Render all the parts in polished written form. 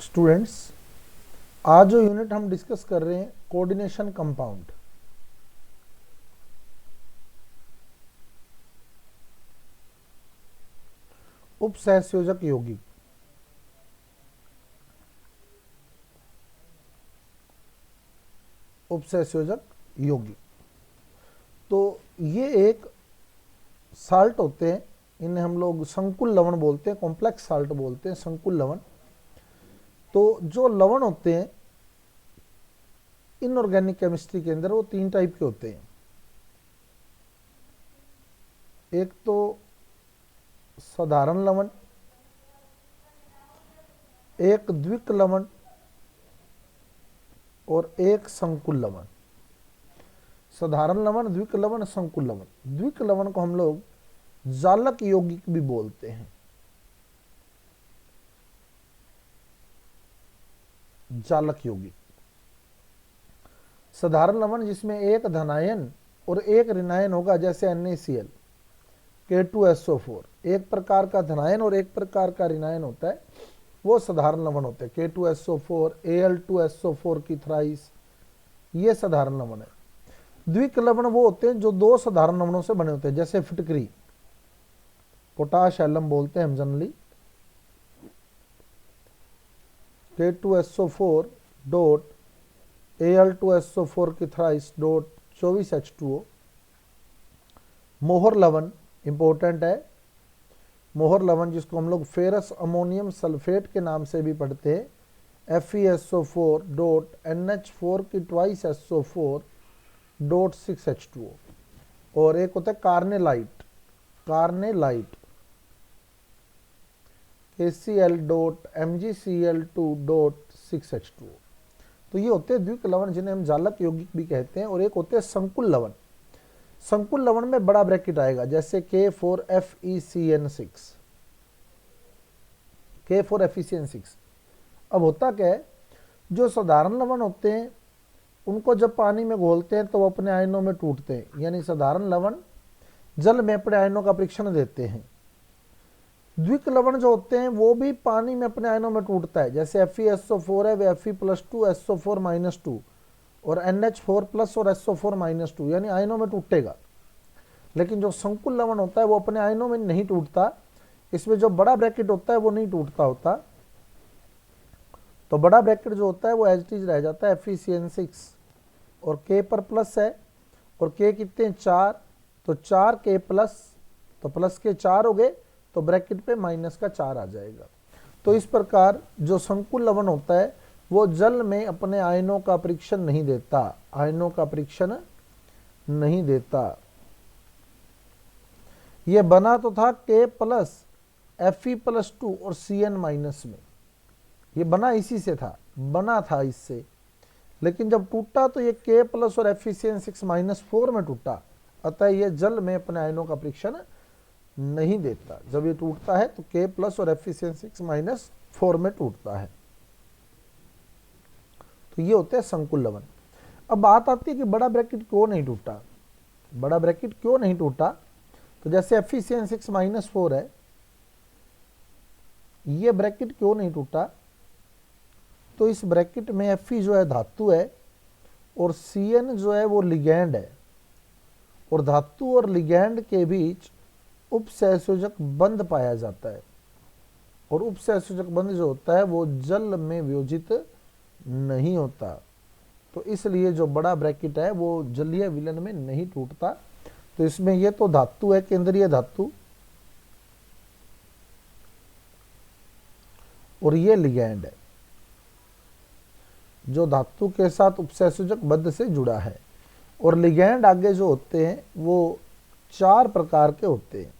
Students, आज जो unit हम डिस्कस कर रहे हैं कोऑर्डिनेशन कंपाउंड। उपसहसंयोजक यौगिक। उपसहसंयोजक यौगिक तो ये एक साल्ट होते हैं, इन्हें हम लोग संकुल लवण बोलते हैं, कॉम्प्लेक्स साल्ट बोलते हैं, संकुल लवण। तो जो लवण होते हैं इनऑर्गेनिक केमिस्ट्री के अंदर वो तीन टाइप के होते हैं। एक तो साधारण लवण, एक द्विक लवण और एक संकुल लवण। साधारण लवण, द्विक लवण, संकुल लवण। द्विक लवण को हम लोग जालक यौगिक भी बोलते हैं। जालक यौगिक। साधारण लवण जिसमें एक धनायन और एक ऋणायन होगा, जैसे NaCl, K2SO4, एक प्रकार का धनायन और एक प्रकार का ऋणायन होता है, वो साधारण लवण होते हैं। K2SO4, Al2SO4 की थ्राइस, ये साधारण लवण है। द्विक लवण वो होते हैं जो दो साधारण लवणों से बने होते हैं, जैसे फिटकरी, पोटाश एलम बोलते हैं हम जनरली, K2SO4 डॉट Al2SO4 की थ्राइस डॉट 24H2O। मोहर लवण इंपॉर्टेंट है। मोहर लवण जिसको हम लोग फेरस अमोनियम सल्फेट के नाम से भी पढ़ते हैं, FeSO4 डॉट NH4 की ट्वाइस SO4 डॉट 6H2O। और एक होता है carnallite, carnallite KCl dot MgCl2 dot 6H2O। तो ये होते हैं द्विक लवण, जिन्हें हम जालक यौगिक भी कहते हैं। और एक होते हैं संकुल लवण। संकुल लवण में बड़ा ब्रैकेट आएगा, जैसे K4FeCN6, K4FeCN6। अब होता क्या है, जो साधारण लवण होते हैं उनको जब पानी में घोलते हैं तो वो अपने आयनों में टूटते हैं, यानी साधारण लवण जल में अपने आयनों का परीक्षण देते हैं। द्विक लवण जो होते हैं वो भी पानी में अपने आयनों में टूटता है, जैसे FeSO4 है, वे Fe+2 SO4-2 और NH4 प्लस और SO4-2, यानी आयनों में टूटेगा। लेकिन जो संकुल लवण होता है वो अपने आयनों में नहीं टूटता, इसमें जो बड़ा ब्रैकेट होता है वो नहीं टूटता होता। तो बड़ा ब्रैकेट जो होता है वो एज इट इज रह जाता है, FeCN6, और K पर प्लस है, और K कितने हैं, 4, तो 4K प्लस, तो प्लस के 4 हो गए, तो ब्रैकेट पे माइनस का 4 आ जाएगा। तो इस प्रकार जो संकुल लवण होता है वो जल में अपने आयनों का परीक्षण नहीं देता, आयनों का परीक्षण नहीं देता। ये बना तो था K प्लस Fe+2 और Cn माइनस में, ये बना इसी से था, बना था इससे, लेकिन जब टूटा तो ये K प्लस और FeCN6-4 में टूटा, अतः ये जल में अपने आयनों का परीक्षण नहीं देता। जब ये टूटता है तो K प्लस और FeCN6-4 में टूटता है। तो ये होते हैं संकुल लवण। अब बात आती है कि बड़ा ब्रैकेट क्यों नहीं टूटा। बड़ा ब्रैकेट क्यों नहीं टूटा, तो जैसे FeCN6-4 है, ये ब्रैकेट क्यों नहीं टूटा, तो इस ब्रैकेट में Fe जो है धातु है और Cn जो है वो लिगैंड है, और धातु और लिगैंड के बीच उपसहसंयोजक बंध पाया जाता है, और उपसहसंयोजक बंध जो होता है वो जल में वियोजित नहीं होता। तो इसलिए जो बड़ा ब्रैकेट है वो जलीय विलयन में नहीं टूटता। तो इसमें ये तो धातु है, केंद्रीय धातु, और ये लिगैंड है जो धातु के साथ उपसहसंयोजक बंध से जुड़ा है। और लिगैंड आगे जो होते हैं वो 4 प्रकार के होते हैं।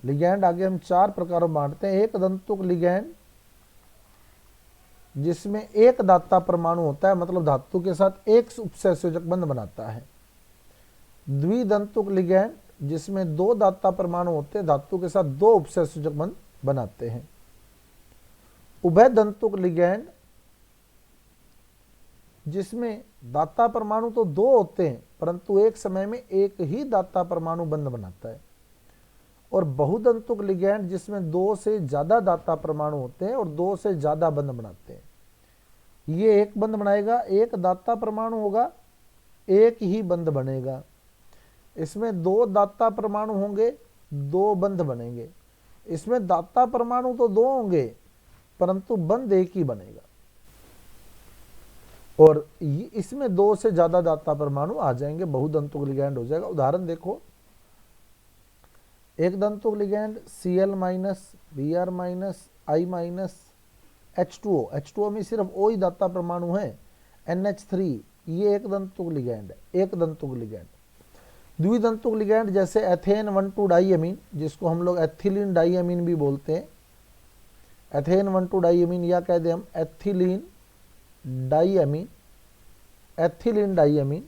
लिगैंड आगे हम 4 प्रकारों में बांटते हैं। एक दंतुक लिगैंड जिसमें एक दाता परमाणु होता है, मतलब धातु के साथ एक उपसहसंयोजक बंध बनाता है। द्विदंतुक लिगैंड जिसमें 2 दाता परमाणु होते हैं, धातु के साथ 2 उपसहसंयोजक बंध बनाते हैं। उभय दंतुक लिगैंड जिसमें दाता परमाणु तो 2 होते हैं परंतु एक समय में एक ही दाता परमाणु बंध बनाता है। और बहुतंतुक लिगैंड जिसमें 2 से ज्यादा दाता परमाणु होते हैं और 2 से ज्यादा बंध बनाते हैं। ये एक बंध बनाएगा, एक दाता परमाणु होगा, एक ही बंध बनेगा। इसमें 2 दाता परमाणु होंगे, 2 बंध बनेंगे। इसमें दाता परमाणु तो 2 होंगे परंतु बंध एक ही बनेगा। और इसमें 2 से ज्यादा दाता परमाणु आ जाएंगे, बहुदंतुक लिगैंड हो जाएगा। उदाहरण देखो, एक दंतुक ligand Cl minus, Br minus, I minus, H2O। H2O में सिर्फ O ही दाता परमाणु है, NH3, ये एक दंतुक लिगैंड है, एक दंतुक लिगैंड। द्विदंतुक लिगैंड जैसे एथेन 1,2 डाइअमीन, जिसको हम लोग एथिलीन डाइअमीन भी बोलते हैं, एथेन 1,2 डाइअमीन, या कह दे हम ethylene diamine, ethylene diamine.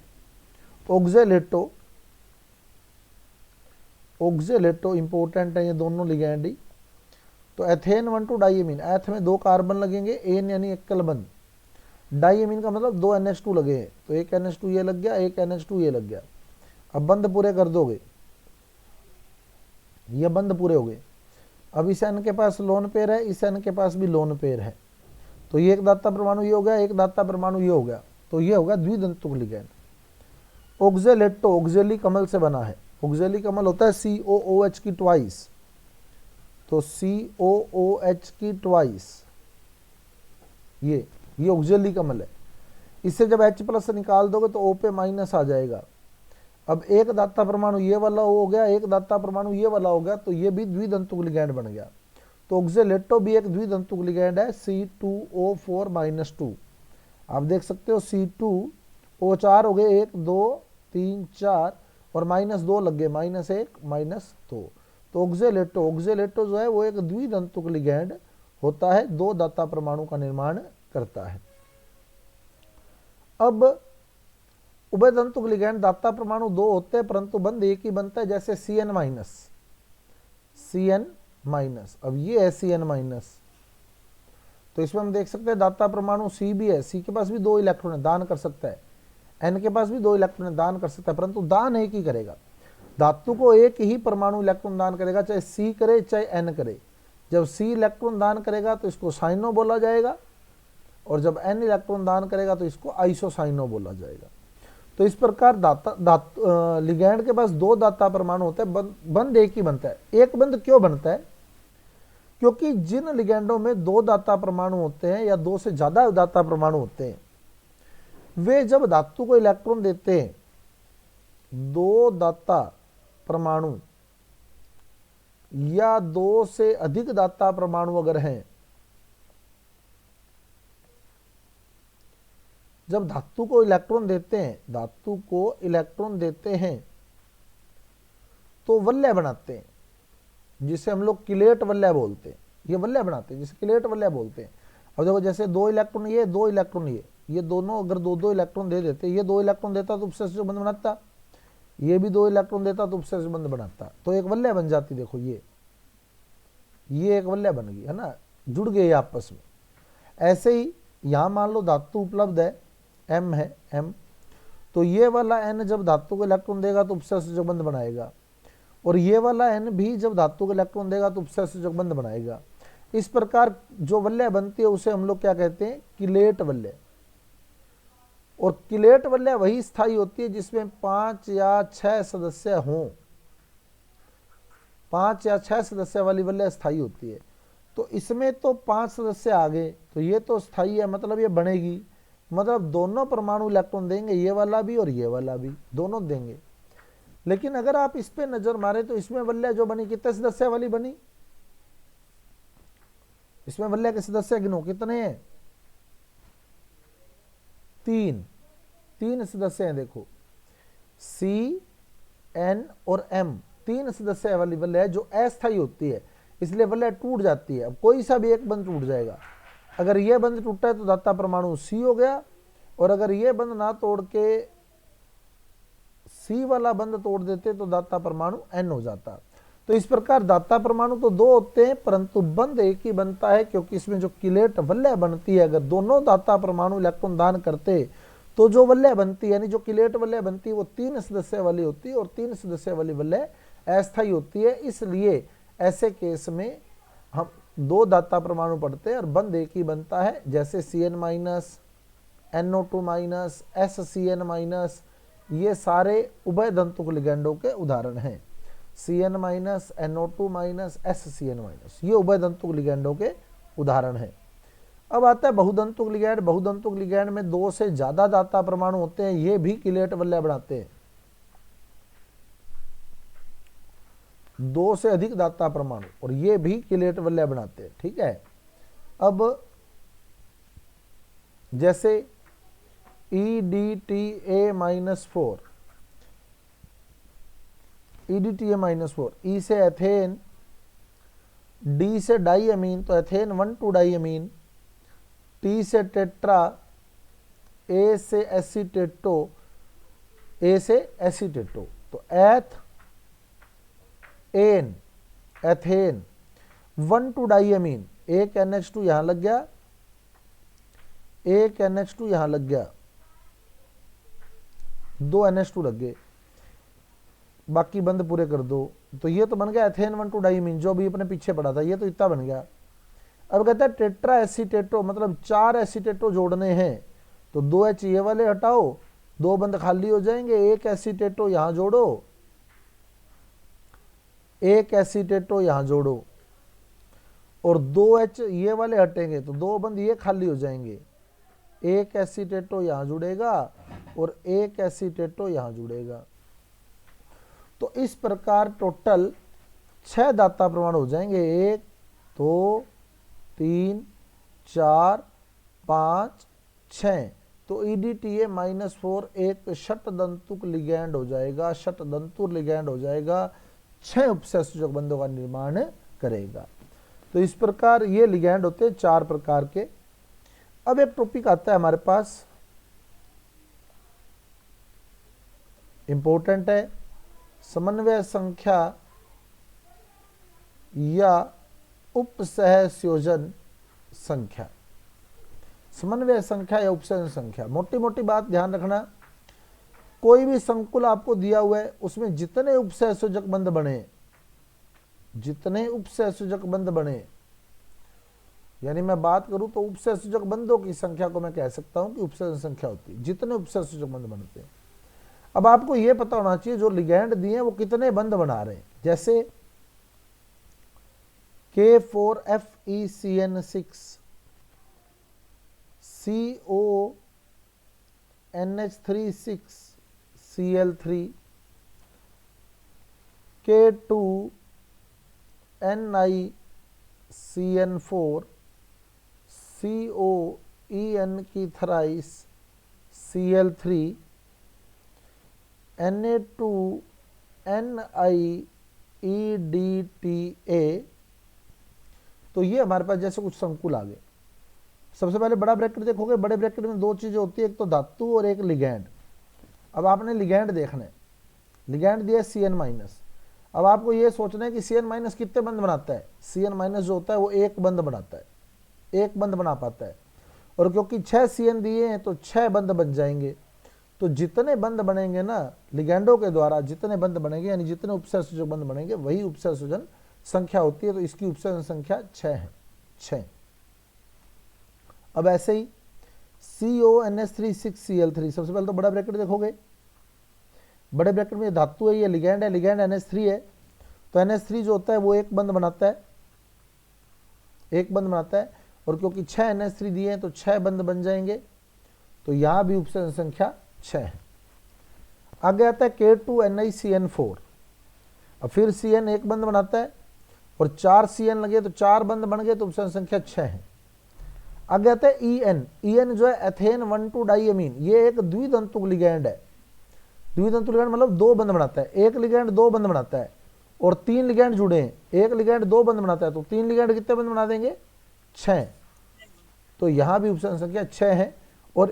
Oxalato, oxalato important है ये दोनों लिगैंड ही। तो एथेन 1,2 डाइअमीन, एथ में 2 कार्बन लगेंगे, एन यानी एकल बंध, डाइअमीन का मतलब 2 NH2 लगे हैं, तो एक NH2 ये लग गया, एक NH2 ये लग गया। अब बंध पूरे कर दोगे, ये बंध पूरे हो गए। अब इस N के पास लोन पेयर है, इस N के पास भी लोन पेयर है, तो ये एक दाता परमाणु ये हो गया, एक दाता परमाणु ये हो गया, तो ये होगा द्विदंतुक लिगैंड। ऑक्जेलेटो, ऑक्जेली कमल से बना है, ऑक्जेली कमल होता है COOH की ट्वाइस, तो COOH की ट्वाइस, ये ऑक्जेली कमल है। इससे जब H+ निकाल दोगे तो O पे माइनस आ जाएगा। अब एक दाता परमाणु ये वाला हो गया, एक दाता परमाणु ये वाला हो गया, तो ये भी द्विदंतुक लिगैंड बन गया। तो ऑक्जेलेटो भी एक द्विदंतुक लिगैंड है, C2O4-2। आप देख सकते हो C2O4 हो गए, 1 2 3 4 और -2 लग गए, -1 -2। तो ऑक्जेलेटो जो है वो एक द्विदंतुक लिगैंड होता है, 2 दाता परमाणु का निर्माण करता है। अब उभयदंतुक लिगैंड दाता परमाणु 2 होते हैं परंतु बंध एक ही बनता है, जैसे Cn माइनस। अब ये है Cn-, तो इसमें हम देख सकते हैं दाता परमाणु C भी है, C के पास भी 2 इलेक्ट्रॉन है, दान कर सकता है। N के पास भी 2 इलेक्ट्रॉन है, दान कर सकता है, परंतु दान एक ही करेगा। धातु को एक ही परमाणु इलेक्ट्रॉन दान करेगा, चाहे C करे चाहे N करे। जब C इलेक्ट्रॉन दान करेगा तो इसको साइनो बोला जाएगा, और जब N इलेक्ट्रॉन दान करेगा तो इसको आइसोसाइनो बोला जाएगा। तो इस प्रकार लिगैंड के पास 2 दाता परमाणु होते हैं, बंध एक ही बनता है। एक बंध क्यों बनता है? क्योंकि जिन लिगैंडों में 2 दाता परमाणु होते हैं या 2 से ज्यादा दाता परमाणु होते हैं, वे जब धातु को इलेक्ट्रॉन देते हैं, 2 दाता परमाणु या 2 से अधिक दाता परमाणु अगर हैं, जब धातु को इलेक्ट्रॉन देते हैं, तो वलय बनाते हैं, जिसे हम लोग किलेट वलय बोलते हैं। ये वलय बनाते हैं जिसे किलेट वलय बोलते हैं। अब देखो, जैसे 2 इलेक्ट्रॉन ये, 2 इलेक्ट्रॉन ये दोनों अगर 2 इलेक्ट्रॉन दे देते, ये 2 इलेक्ट्रॉन देता तो उपसर्जक बंध बनाता, ये भी 2 इलेक्ट्रॉन देता तो उपसर्जक बंध बनाता, तो एक वलय बन जाती। देखो ये एक वलय बन गई है ना, जुड़ गए आपस में। ऐसे ही यहां मान लो धातु उपलब्ध है, M है M, तो ये वाला N जब धातु को इलेक्ट्रॉन देगा तो उपसर्जक बंध बनाएगा, और ये वाला N भी जब धातु को इलेक्ट्रॉन देगा तो उपसर्जक बंध बनाएगा। इस प्रकार जो वलय बनती है उसे हम लोग क्या कहते हैं? किलेट वलय। और किलेट वलय वही स्थायी होती है जिसमें 5 या 6 सदस्य हों। 5 या 6 सदस्य वाली वलय स्थायी होती है। तो इसमें तो 5 सदस्य आ गए, तो ये तो स्थायी है, मतलब ये बनेगी, मतलब दोनों परमाणु इलेक्ट्रॉन देंगे, ये वाला भी और ये वाला भी, दोनों देंगे। लेकिन अगर आप इस पे नजर मारे तो इसमें वलय जो बनी कितने सदस्य वाली बनी? इसमें वलय के सदस्य गिनो कितने हैं? 3 सदस्य हैं। देखो C, N और M 3 सदस्य वाली वलय है जो अस्थायी होती है, इसलिए वलय टूट जाती है। अब कोई सा भी एक बंध टूट जाएगा। अगर यह बंध टूटा है तो दाता परमाणु C हो गया, और अगर यह बंध ना तोड़ के C वाला बंध तोड़ देते तो दाता परमाणु N हो जाता। तो इस प्रकार दाता परमाणु तो 2 होते हैं परंतु बंध एक ही बनता है, क्योंकि इसमें जो किलेट वलय बनती है, अगर दोनों दाता परमाणु इलेक्ट्रॉन दान करते तो जो वलय बनती है, यानी जो किलेट वलय बनती है, वो 3 सदस्य वाली होती है, और 3 सदस्य वाली वलय अस्थायी होती है, इसलिए ऐसे केस में हम 2 दाता परमाणु पढ़ते हैं और बंध एक ही बनता है, जैसे Cn minus, NO2 minus, SCN minus, ये सारे उभय दंतुक लिगैंडों के उदाहरण हैं। Cn minus, NO2 minus, SCN minus, ये उभय दंतुक लिगैंडों के उदाहरण हैं। अब आता है बहुदंतुक लिगैंड। बहुदंतुक लिगैंड में 2 से ज्यादा दाता परमाणु होते हैं, ये भी किलेट वलय बनाते हैं। 2 से अधिक दाता परमाणु और ये भी किलेट वलय बनाते हैं, ठीक है। अब जैसे EDTA-4, EDTA-4, E से एथेन, D से डाईअमीन, तो एथेन 1,2 डाईअमीन, T से टेट्रा, A से एसीटेटो, A से एसीटेटो, तो एन, एथेन 1,2 डाईअमीन, एक NH2 यहां लग गया, एक NH2 यहां लग गया, 2 NH2 लग गए, बाकी बंद पूरे कर दो, तो ये तो बन गया एथेन 1,2 डाईअमीन, जो भी अपने पीछे पड़ा था, ये तो इतना बन गया। अब कहता है टेट्रा एसीटेटो, मतलब 4 एसीटेटो जोड़ने हैं, तो 2 H ये वाले हटाओ, 2 बंद खाली हो जाएंगे, एक एसीटेटो यहां जोड़ो, एक एसीटेटो यहां जोड़ो, और 2 H ये वाले हटेंगे तो 2 बंद ये खाली हो जाएंगे, एक एसीटेटो यहां जुड़ेगा और एक एसीटेटो यहां जुड़ेगा। तो इस प्रकार टोटल 6 दाता परमाणु हो जाएंगे, 1 2 3 4 5 6। तो EDTA-4 एक षटदंतुक लिगैंड हो जाएगा, षटदंतुर लिगैंड हो जाएगा, 6 उपसहसूचक बंधों का निर्माण करेगा। तो इस प्रकार ये लिगैंड होते हैं 4 प्रकार के। अब एक टॉपिक आता है हमारे पास, इंपॉर्टेंट है, समन्वय संख्या या उपसहसंयोजन संख्या। समन्वय संख्या या उपसहसंयोजन संख्या, मोटी मोटी बात ध्यान रखना, कोई भी संकुल आपको दिया हुआ है, उसमें जितने उपसहसंयोजक बंध बने, जितने उपसहसंयोजक बंध बने, यानी मैं बात करूं तो उपसहसंयोजक बंधों की संख्या को मैं कह सकता हूं कि उपसहसंयोजक संख्या होती है, जितने उपसहसंयोजक बंध बनते हैं। अब आपको यह पता होना चाहिए जो लिगैंड दिए हैं वो कितने बंध बना रहे हैं। जैसे K4FeCN6 CONH36Cl3 K2NiCN4 COEN की थराइस Cl3 Na2NiEDTA। तो ये हमारे पास जैसे कुछ संकुल आ गए। सबसे पहले बड़ा ब्रैकेट देखोगे, बड़े ब्रैकेट में 2 चीजें होती है, एक तो धातु और एक लिगैंड। अब आपने लिगैंड देखना है, लिगैंड दिया Cn-। अब आपको ये सोचना है कि Cn- कितने बंध बनाता है। Cn- जो होता है वो एक बंध बनाता है, एक बंध बना पाता है, और क्योंकि 6 Cn दिए हैं तो 6 बंध बन जाएंगे। तो जितने बंध बनेंगे ना लिगैंडों के द्वारा, जितने बंध बनेंगे, यानी जितने उपसहसंयोजक बंध बनेंगे, वही उपसहसंयोजन संख्या होती है। तो इसकी उपसहसंयोजन संख्या 6 है, 6। अब ऐसे ही CONH36Cl3, सबसे पहले तो बड़ा ब्रैकेट देखोगे, बड़े ब्रैकेट में धातु है, ये लिगैंड है, लिगैंड NH3 है, तो NH3 जो होता है वो एक बंध बनाता है, एक बंध बनाता है, और क्योंकि 6 NH3 दिए हैं तो 6 बंध बन जाएंगे। तो यहां भी उपसहसंयोजक संख्या 6 है। आगे आता है K2NiCN4। अब फिर Cn एक बंध बनाता है और 4 Cn लगे तो 4 बंध बन गए, तो उपसहसंयोजक संख्या 6 है। आगे आता है EN। EN जो है एथेन 1,2 डाईअमीन, ये एक द्विदंतुक लिगैंड है। द्विदंतुक लिगैंड मतलब 2 बंध बनाता है, एक लिगैंड 2 बंध बनाता है, और 3 लिगैंड जुड़े हैं, एक लिगैंड 2 बंध बनाता है, तो 3 लिगैंड कितने बंध बना देंगे, 6। तो यहां भी उपसहसंयोजक संख्या 6 है। और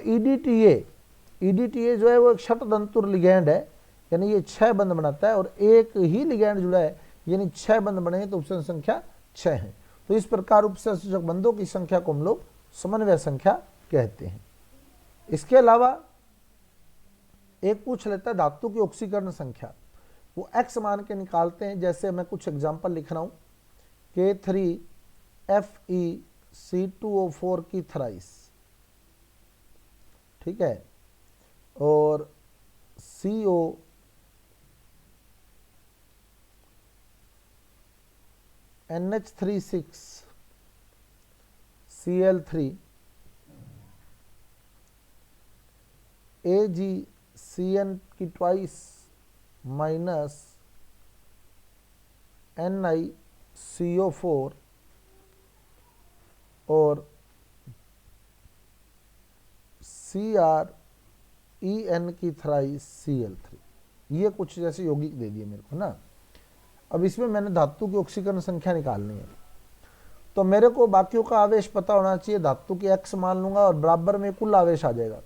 EDTA जो है वो एक षटदंतुर लिगैंड है, यानी ये 6 बंध बनाता है, और एक ही लिगैंड जुड़ा है, यानी 6 बंध बनेंगे, तो उपसहसंयोजक संख्या 6 है। तो इस प्रकार उपसहसंयोजक बंधों की संख्या को हम लोग समन्वय संख्या कहते हैं। इसके अलावा एक पूछ लेता है धातु की ऑक्सीकरण संख्या। वो x मान के निकालते हैं। जैसे मैं कुछ एग्जांपल लिख रहा हूँ, K3FeC2O4 की थ्राइस, ठीक है, और CONH36Cl3 AgCN की ट्वाइस माइनस NiCO4 और CrEN की थ्राइस Cl3। ये कुछ जैसे यौगिक दे दिए मेरे को ना। अब इसमें मैंने धातु की ऑक्सीकरण संख्या निकालनी है, तो मेरे को बाकियों का आवेश पता होना चाहिए। धातु की x मान लूंगा और बराबर में कुल आवेश आ जाएगा,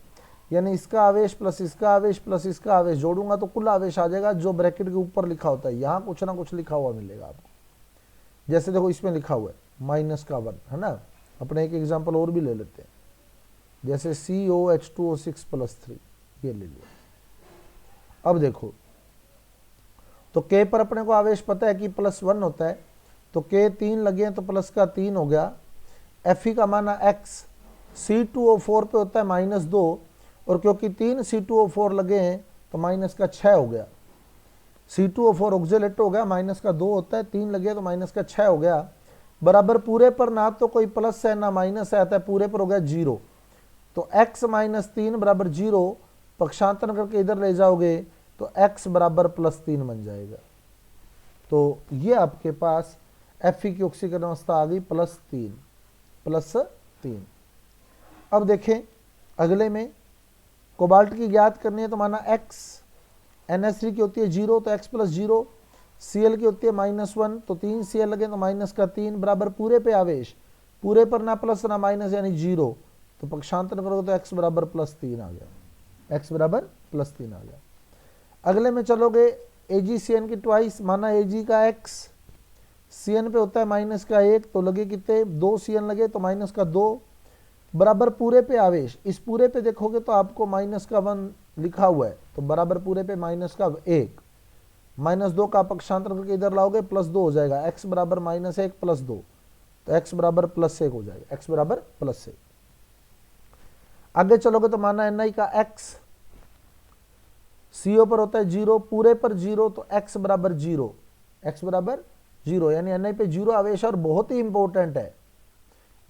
यानी इसका आवेश प्लस इसका आवेश प्लस इसका आवेश जोड़ूंगा तो कुल आवेश आ जाएगा, जो ब्रैकेट के ऊपर लिखा होता है। यहाँ कुछ ना कुछ लिखा हुआ मिलेगा आपको। जैसे देखो इसमें लिखा हुआ है -1 है ना। अपने एक एग्जाम्पल और भी ले लेते हैं, जैसे COH2O6+3 ये ले लिया। अब देखो, तो K पर अपने को आवेश पता है कि +1 होता है, तो K 3 लगे हैं तो प्लस का 3 हो गया। Fe का माना x, C2O4 पे होता है -2, और क्योंकि 3 C2O4 लगे हैं तो माइनस का 6 हो गया। C2O4 ऑक्सीलेट हो गया, माइनस का 2 होता है, 3 लगे तो माइनस का 6 हो गया। बराबर पूरे पर ना तो कोई प्लस है ना माइनस है, आता है पूरे पर हो गया 0। तो x - 3 बराबर 0, पक्षांतर करके इधर ले जाओगे तो x बराबर +3 बन जाएगा। तो ये आपके पास Fe की ऑक्सीकरण अवस्था आ गई +3। अब देखें अगले में, कोबाल्ट की ज्ञात करनी है तो माना x, NH3 की होती है 0 तो x + 0, Cl की होती है -1 तो 3 Cl लगे तो माइनस का 3 बराबर पूरे पे आवेश, पूरे पर ना प्लस ना माइनस यानी 0, तो पक्षांतर करोगे तो x बराबर +3 आ गया। x बराबर +3 आ गया। अगले में चलोगे, AgCN की ट्वाइस, माना Ag का x, Cn पे होता है -1 तो लगे कितने 2 Cn लगे तो -2 बराबर पूरे पे आवेश। इस पूरे पे देखोगे तो आपको -1 लिखा हुआ है, तो बराबर पूरे पे -1, -2 का पक्षांतर करके इधर लाओगे +2 हो जाएगा। x बराबर -1 + 2, तो x बराबर +1 हो जाएगा। x बराबर +1। आगे चलोगे तो माना Ni का x, CO पर होता है 0, पूरे पर 0 तो x बराबर 0, x बराबर 0 यानी Ni पे 0 आवेश। और बहुत ही इंपॉर्टेंट है,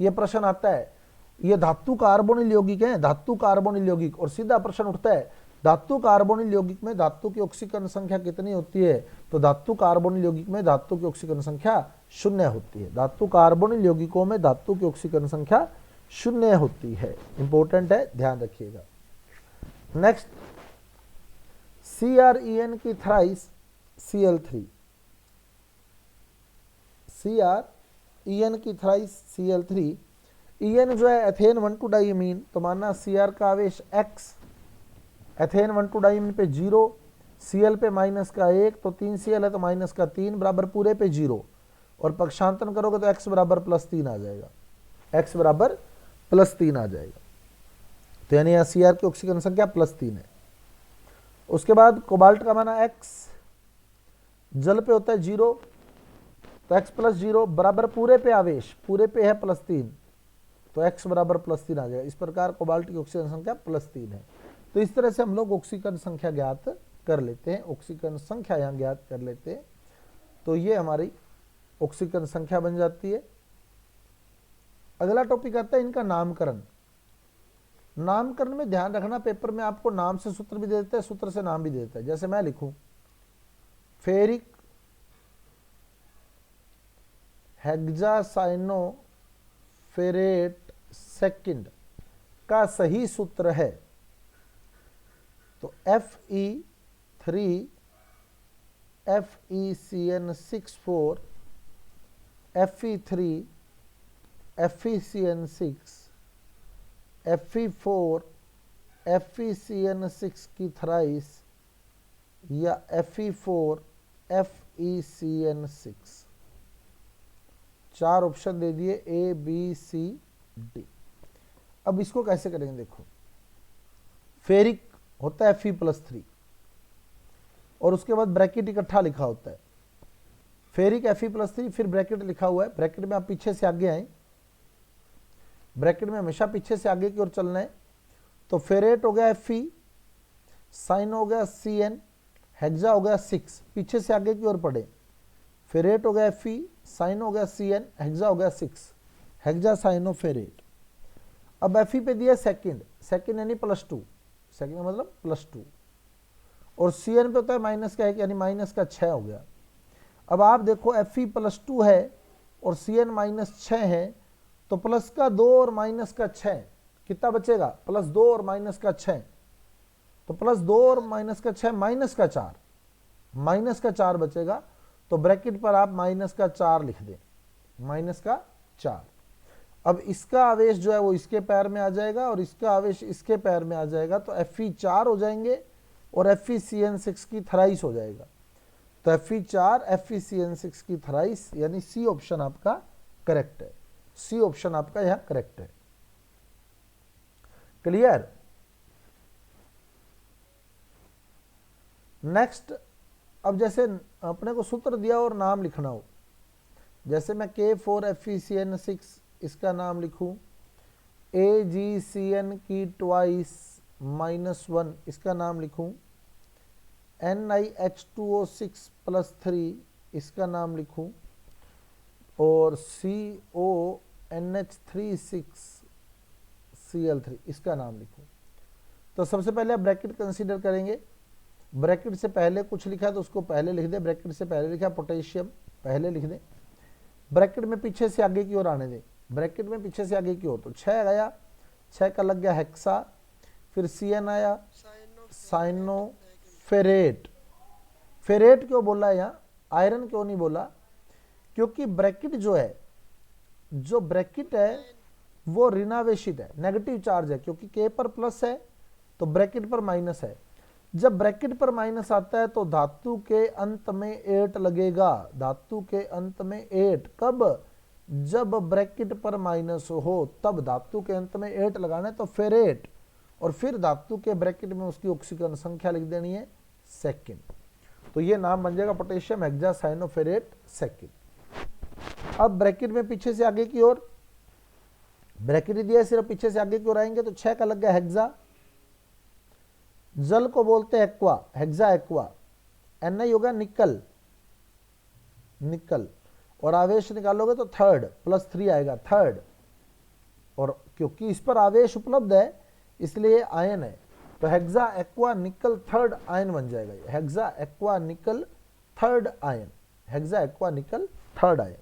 ये प्रश्न आता है, ये धातु कार्बोनिल यौगिक है, धातु कार्बोनिल यौगिक, और सीधा प्रश्न उठता है धातु कार्बोनिल यौगिक में धातु की ऑक्सीकरण संख्या कितनी होती है, तो धातु कार्बोनिल यौगिक में धातु की ऑक्सीकरण संख्या 0 होती है। धातु कार्बोनिल यौगिकों में धातु की ऑक्सीकरण संख्या 0 होती है। इंपॉर्टेंट है, ध्यान रखिएगा। नेक्स्ट, CrEN की थ्राइस Cl3, CrEN की थ्राइस Cl3, EN जो है एथेन 1,2 डाइमीन, तो माना Cr का आवेश x, एथेन 1,2 डाइमीन पे 0, Cl पे -1 तो 3 Cl है तो -3 बराबर पूरे पे 0, और पक्षांतर करोगे तो x बराबर +3 आ जाएगा। x बराबर +3 आ जाएगा, तो यानी यहाँ Cr की ऑक्सीकरण संख्या +3 है। उसके बाद कोबाल्ट का माना x, जल पे होता है 0 तो x + 0 बराबर पूरे पे आवेश, पूरे पे है +3 तो x बराबर +3 आ जाएगा। इस प्रकार कोबाल्ट की ऑक्सीकरण संख्या +3 है। तो इस तरह से हम लोग ऑक्सीकरण संख्या ज्ञात कर लेते हैं, ऑक्सीकरण संख्या यहाँ ज्ञात कर लेते हैं। तो ये हमारी ऑक्सीकरण संख्या बन जाती है। अगला टॉपिक आता है इनका नामकरण। नामकरण में ध्यान रखना, पेपर में आपको नाम से सूत्र भी दे देता है, सूत्र से नाम भी दे देता है। जैसे मैं लिखूं फेरिक हेक्सासाइनोफेरेट सेकंड का सही सूत्र है, तो Fe3 FeCN64 Fe3 FeCN6 Fe4 FeCN6 की थ्राइस या Fe4 FeCN6। 4 ऑप्शन दे दिए A, B, C, D। अब इसको कैसे करेंगे, देखो फेरिक होता है Fe+3, और उसके बाद ब्रैकेट इकट्ठा लिखा होता है, फेरिक Fe+3, फिर ब्रैकेट लिखा हुआ है, ब्रैकेट में आप पीछे से आगे आए, ब्रैकेट में हमेशा पीछे से आगे की ओर चलना है। तो फेरेट हो गया Fe, साइन हो गया Cn, हेक्सा हो गया 6, पीछे से आगे की ओर पढ़े, फेरेट हो गया Fe, साइन हो गया Cn, हेक्सा हो गया 6, हेक्सा साइनो फेरेट। अब Fe पे दिया सेकंड, सेकंड यानी +2, सेकंड मतलब +2, और Cn पे होता है माइनस का 1 यानी माइनस का 6 हो गया। अब आप देखो Fe+2 है और Cn -6 है, तो प्लस का 2 और माइनस का 6 कितना बचेगा, +2 और माइनस का 6, तो +2 और माइनस का 6 माइनस का 4, माइनस का 4 बचेगा। तो ब्रैकेट पर आप माइनस का 4 लिख दें, माइनस का 4। अब इसका आवेश जो है वो इसके पैर में आ जाएगा और इसका आवेश इसके पैर में आ जाएगा, तो Fe4 हो जाएंगे और FeCN6 की थराइस हो जाएगा। तो Fe4 FeCN6 की थराइस, यानी सी ऑप्शन आपका करेक्ट है, सी ऑप्शन आपका यहां करेक्ट है। क्लियर। नेक्स्ट, अब जैसे अपने को सूत्र दिया और नाम लिखना हो, जैसे मैं K4FeCN6 इसका नाम लिखूं, AgCN की ट्वाइस -1 इसका नाम लिखूं, NiH2O6+3 इसका नाम लिखूं, और CONH36Cl3 इसका नाम लिखूं। तो सबसे पहले आप ब्रैकेट कंसीडर करेंगे, ब्रैकेट से पहले कुछ लिखा है तो उसको पहले लिख दे, ब्रैकेट से पहले लिखा पोटेशियम पहले लिख दे, ब्रैकेट में पीछे से आगे की ओर आने दे, ब्रैकेट में पीछे से आगे की ओर, तो 6 आया, 6 का लग गया हेक्सा, फिर Cn आया, साइनो फेरेट। फेरेट क्यों बोला है यहाँ, आयरन क्यों नहीं बोला, क्योंकि ब्रैकेट जो है, जो ब्रैकेट है वो ऋणावेशित है, नेगेटिव चार्ज है, क्योंकि K पर प्लस है तो ब्रैकेट पर माइनस है। जब ब्रैकेट पर माइनस आता है तो धातु के अंत में 8 लगेगा, धातु के अंत में 8, कब, जब ब्रैकेट पर माइनस हो तब धातु के अंत में 8 लगाना है, तो फेरेट, और फिर धातु के ब्रैकेट में उसकी ऑक्सीकरण संख्या लिख देनी है सेकंड, तो ये नाम बन जाएगा पोटेशियम हेक्सासाइनोफेरेट सेकंड। अब ब्रैकेट में पीछे से आगे की ओर, ब्रैकेट दिया सिर्फ पीछे से आगे की ओर आएंगे, तो 6 का लग गया हेक्सा, जल को बोलते हैं एक्वा, हेक्सा एक्वा, Ni होगा निकल, निकल, और आवेश निकालोगे तो थर्ड, +3 आएगा थर्ड, और क्योंकि इस पर आवेश उपलब्ध है इसलिए आयन है, तो हेक्सा एक्वा निकल थर्ड आयन बन जाएगा, हेक्सा एक्वा निकल थर्ड आयन, हेक्सा एक्वा निकल थर्ड आयन।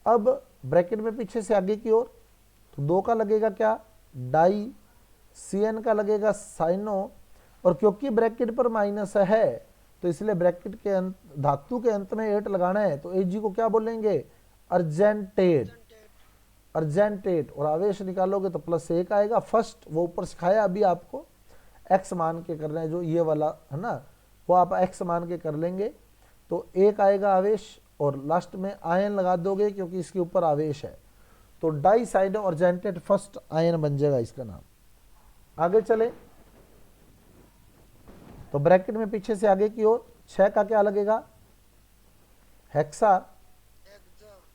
अब ब्रैकेट में पीछे से आगे की ओर, तो 2 का लगेगा क्या, डाई, Cn का लगेगा साइनो, और क्योंकि ब्रैकेट पर माइनस है तो इसलिए ब्रैकेट के अंत, धातु के अंत में 8 लगाना है, तो Ag को क्या बोलेंगे, अर्जेंटेट, अर्जेंटेट, और आवेश निकालोगे तो +1 आएगा। फर्स्ट वो ऊपर सिखाया अभी आपको, x मान के करना है, जो ये वाला है ना, वो आप x मान के कर लेंगे, तो 1 आएगा आवेश, और लास्ट में आयन लगा दोगे क्योंकि इसके ऊपर आवेश है, तो डाई साइडो अर्जेंटेट फर्स्ट आयन बन जाएगा इसका नाम। आगे चले, तो ब्रैकेट में पीछे से आगे की ओर 6 का क्या लगेगा, हेक्सा,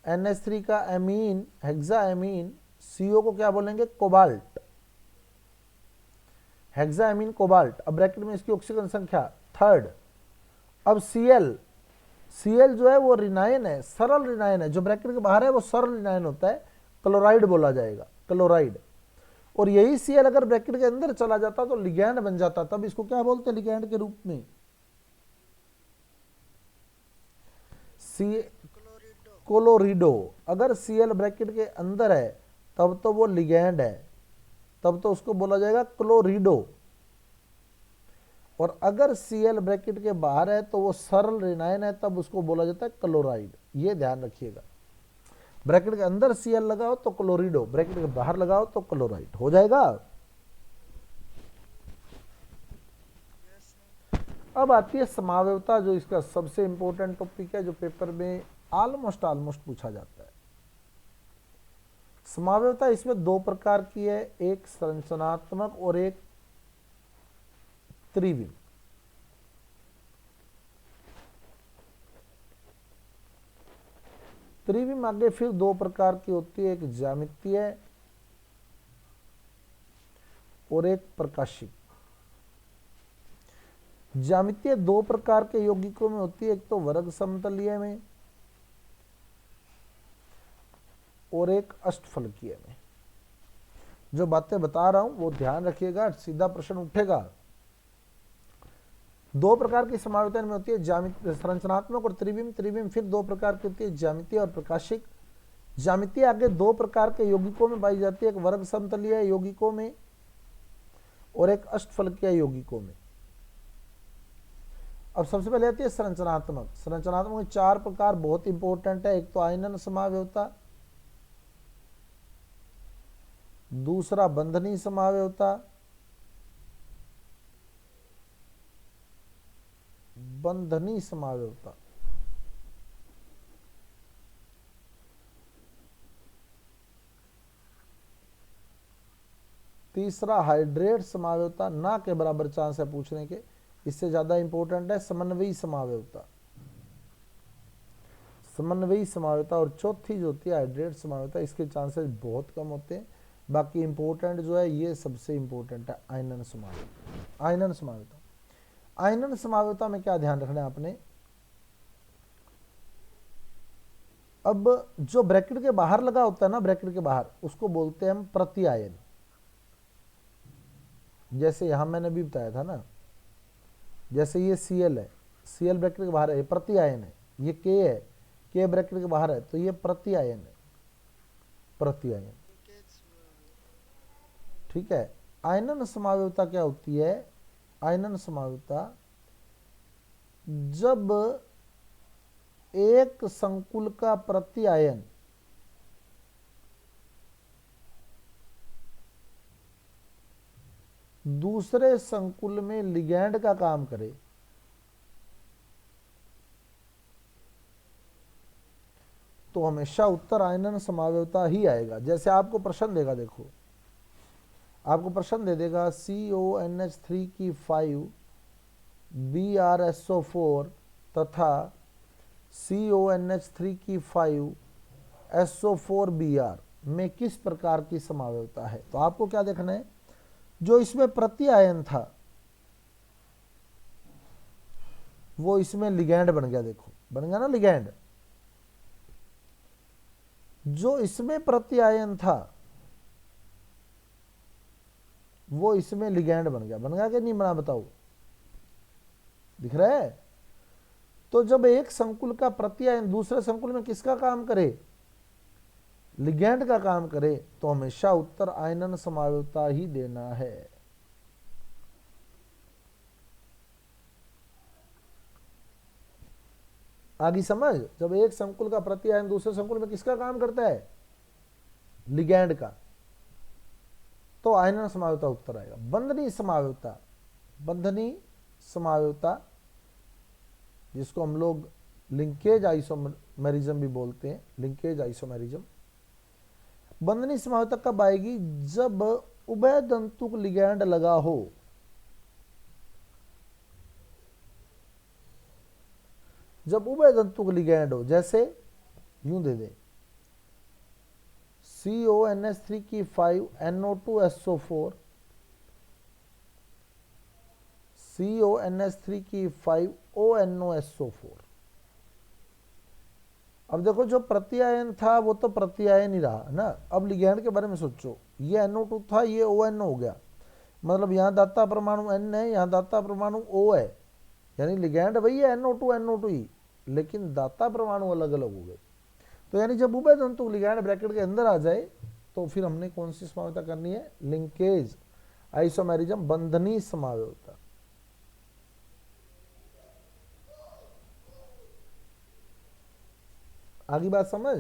NH3 का एमीन, हेक्सा एमीन, CO को क्या बोलेंगे, कोबाल्ट, हेक्सा एमीन कोबाल्ट। अब ब्रैकेट में इसकी ऑक्सीकरण संख्या थर्ड। अब Cl, Cl जो है वो ऋणायन है, सरल ऋणायन है, जो ब्रैकेट के बाहर है वो सरल ऋणायन होता है, क्लोराइड बोला जाएगा, क्लोराइड। और यही Cl अगर ब्रैकेट के अंदर चला जाता तो लिगैंड बन जाता, तब इसको क्या बोलते हैं लिगैंड के रूप में, क्लोरिडो। अगर Cl ब्रैकेट के अंदर है तब तो वो लिगैंड है, तब तो उसको बोला जाएगा क्लोरिडो, और अगर Cl ब्रैकेट के बाहर है तो वो सरल ऋणायन है, तब उसको बोला जाता है क्लोराइड। ये ध्यान रखिएगा, ब्रैकेट के अंदर Cl लगाओ तो क्लोरिडो, ब्रैकेट के बाहर लगाओ तो क्लोराइड हो जाएगा। अब आती है समावयवता, जो इसका सबसे इंपॉर्टेंट टॉपिक है, जो पेपर में ऑलमोस्ट पूछा जाता है। समावयवता इसमें 2 प्रकार की है, एक संरचनात्मक और एक त्रिविम। त्रिविम आगे फिर दो प्रकार की होती है, एक ज्यामितीय और एक प्रकाशिक। ज्यामितीय दो प्रकार के यौगिकों में होती है, एक तो वर्ग समतलीय में और एक अष्टफलकीय में। जो बातें बता रहा हूं वो ध्यान रखिएगा, सीधा प्रश्न उठेगा। दो प्रकार की समावर्तन में होती है ज्यामितीय संरचनात्मक और त्रिविम। त्रिविम फिर दो प्रकार की होती है, ज्यामितीय और प्रकाशिक। ज्यामितीय आगे दो प्रकार के यौगिकों में पाई जाती है, एक वर्ग समतलीय यौगिकों में और एक अष्टफलकीय यौगिकों में। अब सबसे पहले आती है संरचनात्मक। संरचनात्मक में चार प्रकार बहुत इंपॉर्टेंट है। एक तो आयनन समावयवता, दूसरा बंधनी समावयवता, बंधनी समावयवता, तीसरा हाइड्रेट समावयवता। ना के बराबर चांस है पूछने के, इससे ज्यादा इंपॉर्टेंट है समन्वयी समावयवता। समन्वयी समावयवता। और चौथी जो होती है हाइड्रेट समावयवता, इसके चांसेस बहुत कम होते हैं। बाकी इंपॉर्टेंट जो है ये सबसे इंपॉर्टेंट है आयनन समावयवता। आयनन समावयवता, आयनन समावयवता में क्या ध्यान रखना है आपने, अब जो ब्रैकेट के बाहर लगा होता है ना, ब्रैकेट के बाहर, उसको बोलते हैं हम प्रत्यायन। जैसे यहां मैंने भी बताया था ना, जैसे ये Cl है, Cl ब्रैकेट के बाहर है, ये प्रत्यायन है। ये K है, K ब्रैकेट के बाहर है, तो ये प्रत्यायन है, प्रत्यायन। ठीक है। आयनन समावयवता क्या होती है, आयनन समावयवता जब एक संकुल का प्रत्यायन दूसरे संकुल में लिगैंड का काम करे, तो हमेशा उत्तर आयनन समावयवता ही आएगा। जैसे आपको प्रश्न देगा, देखो आपको प्रश्न दे देगा CONH3 की 5 BrSO4 तथा CONH3 की 5 SO4Br में किस प्रकार की समावयवता है। तो आपको क्या देखना है, जो इसमें प्रत्यायन था वो इसमें लिगैंड बन गया। देखो बन गया ना लिगैंड, जो इसमें प्रत्यायन था वो इसमें लिगैंड बन गया। बन गया कि नहीं बना, बताओ, दिख रहा है। तो जब एक संकुल का प्रत्यायन दूसरे संकुल में किसका काम करे, लिगैंड का काम करे, तो हमेशा उत्तर आयनन समावयवता ही देना है। आगे समझ, जब एक संकुल का प्रत्यायन दूसरे संकुल में किसका काम करता है, लिगैंड का, तो आयनन समावयवता उत्तर आएगा। बंधनी समावयवता, बंधनी समावयवता जिसको हम लोग लिंकेज आइसोमेरिज्म भी बोलते हैं, लिंकेज आइसोमेरिज्म। बंधनी समावयवता कब आएगी, जब उभय तंतुक लिगैंड लगा हो। जब उभय तंतुक लिगैंड हो, जैसे यूं दे दे CONH3 की 5 NO2SO4, CONH3 की 5 ONOSO4। अब देखो जो प्रत्यायन था वो तो प्रत्यायन ही रहा ना। अब लिगैंड के बारे में सोचो, ये NO2 था, ये ONO हो गया, मतलब यहां दाता परमाणु N है, यहां दाता परमाणु O है, यानी लिगैंड वही है NO2 ही, लेकिन दाता परमाणु अलग अलग हो गए। तो यानी जब उभय तंतु लिगैंड ब्रैकेट के अंदर आ जाए तो फिर हमने कौन सी समावयवता करनी है, लिंकेज आइसोमेरिज्म, बंधनी समावयवता। आगे बात समझ।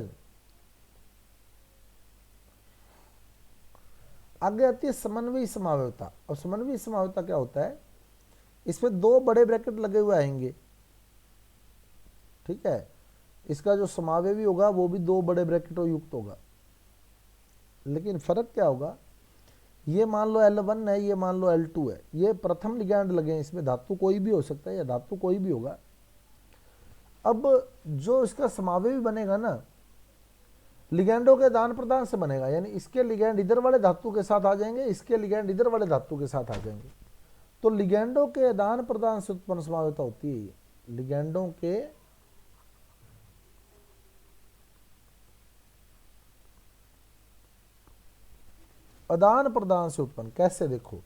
आगे आती है समन्वयी समावयवता। और समन्वयी समावयवता क्या होता है, इसमें दो बड़े ब्रैकेट लगे हुए आएंगे, ठीक है। इसका जो समावयवी होगा वो भी दो बड़े ब्रैकेटों युक्त होगा, लेकिन फर्क क्या होगा, ये मान लो L1 है, ये मान लो L2 है, ये प्रथम लिगैंड लगे हैं, इसमें धातु कोई भी हो सकता है या धातु कोई भी होगा। अब जो इसका समावयवी बनेगा ना, लिगैंडों के आदान प्रदान से बनेगा, यानी इसके लिगैंड इधर वाले धातु के साथ आ जाएंगे, इसके लिगैंड इधर वाले धातु के साथ आ जाएंगे। तो लिगैंडों के आदान प्रदान से उत्पन्न समावेता होती है ये, लिगैंडों के आदान प्रदान से उत्पन्न। कैसे देखो,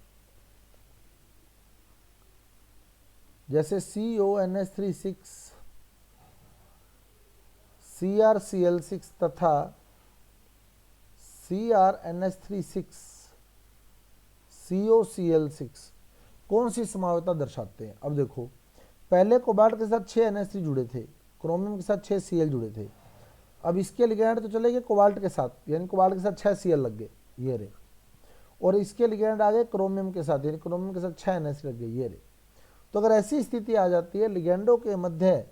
जैसे CONH3 CrCl6 तथा CrNH3 COCl6 कौन सी समावेता दर्शाते हैं? अब देखो, पहले कोबाल्ट के साथ 6 NH3 जुड़े थे, क्रोमियम के साथ 6 Cl जुड़े थे। अब इसके लिगैंड तो चले गए कोबाल्ट के साथ, यानी कोबाल्ट के साथ 6 Cl लग गए, ये रे। और इसके लिगैंड आ गए क्रोमियम के साथ, यानी क्रोमियम के साथ 6 NH लग गए, ये रे। तो अगर ऐसी स्थिति आ जाती है, लिगैंडों के मध्य,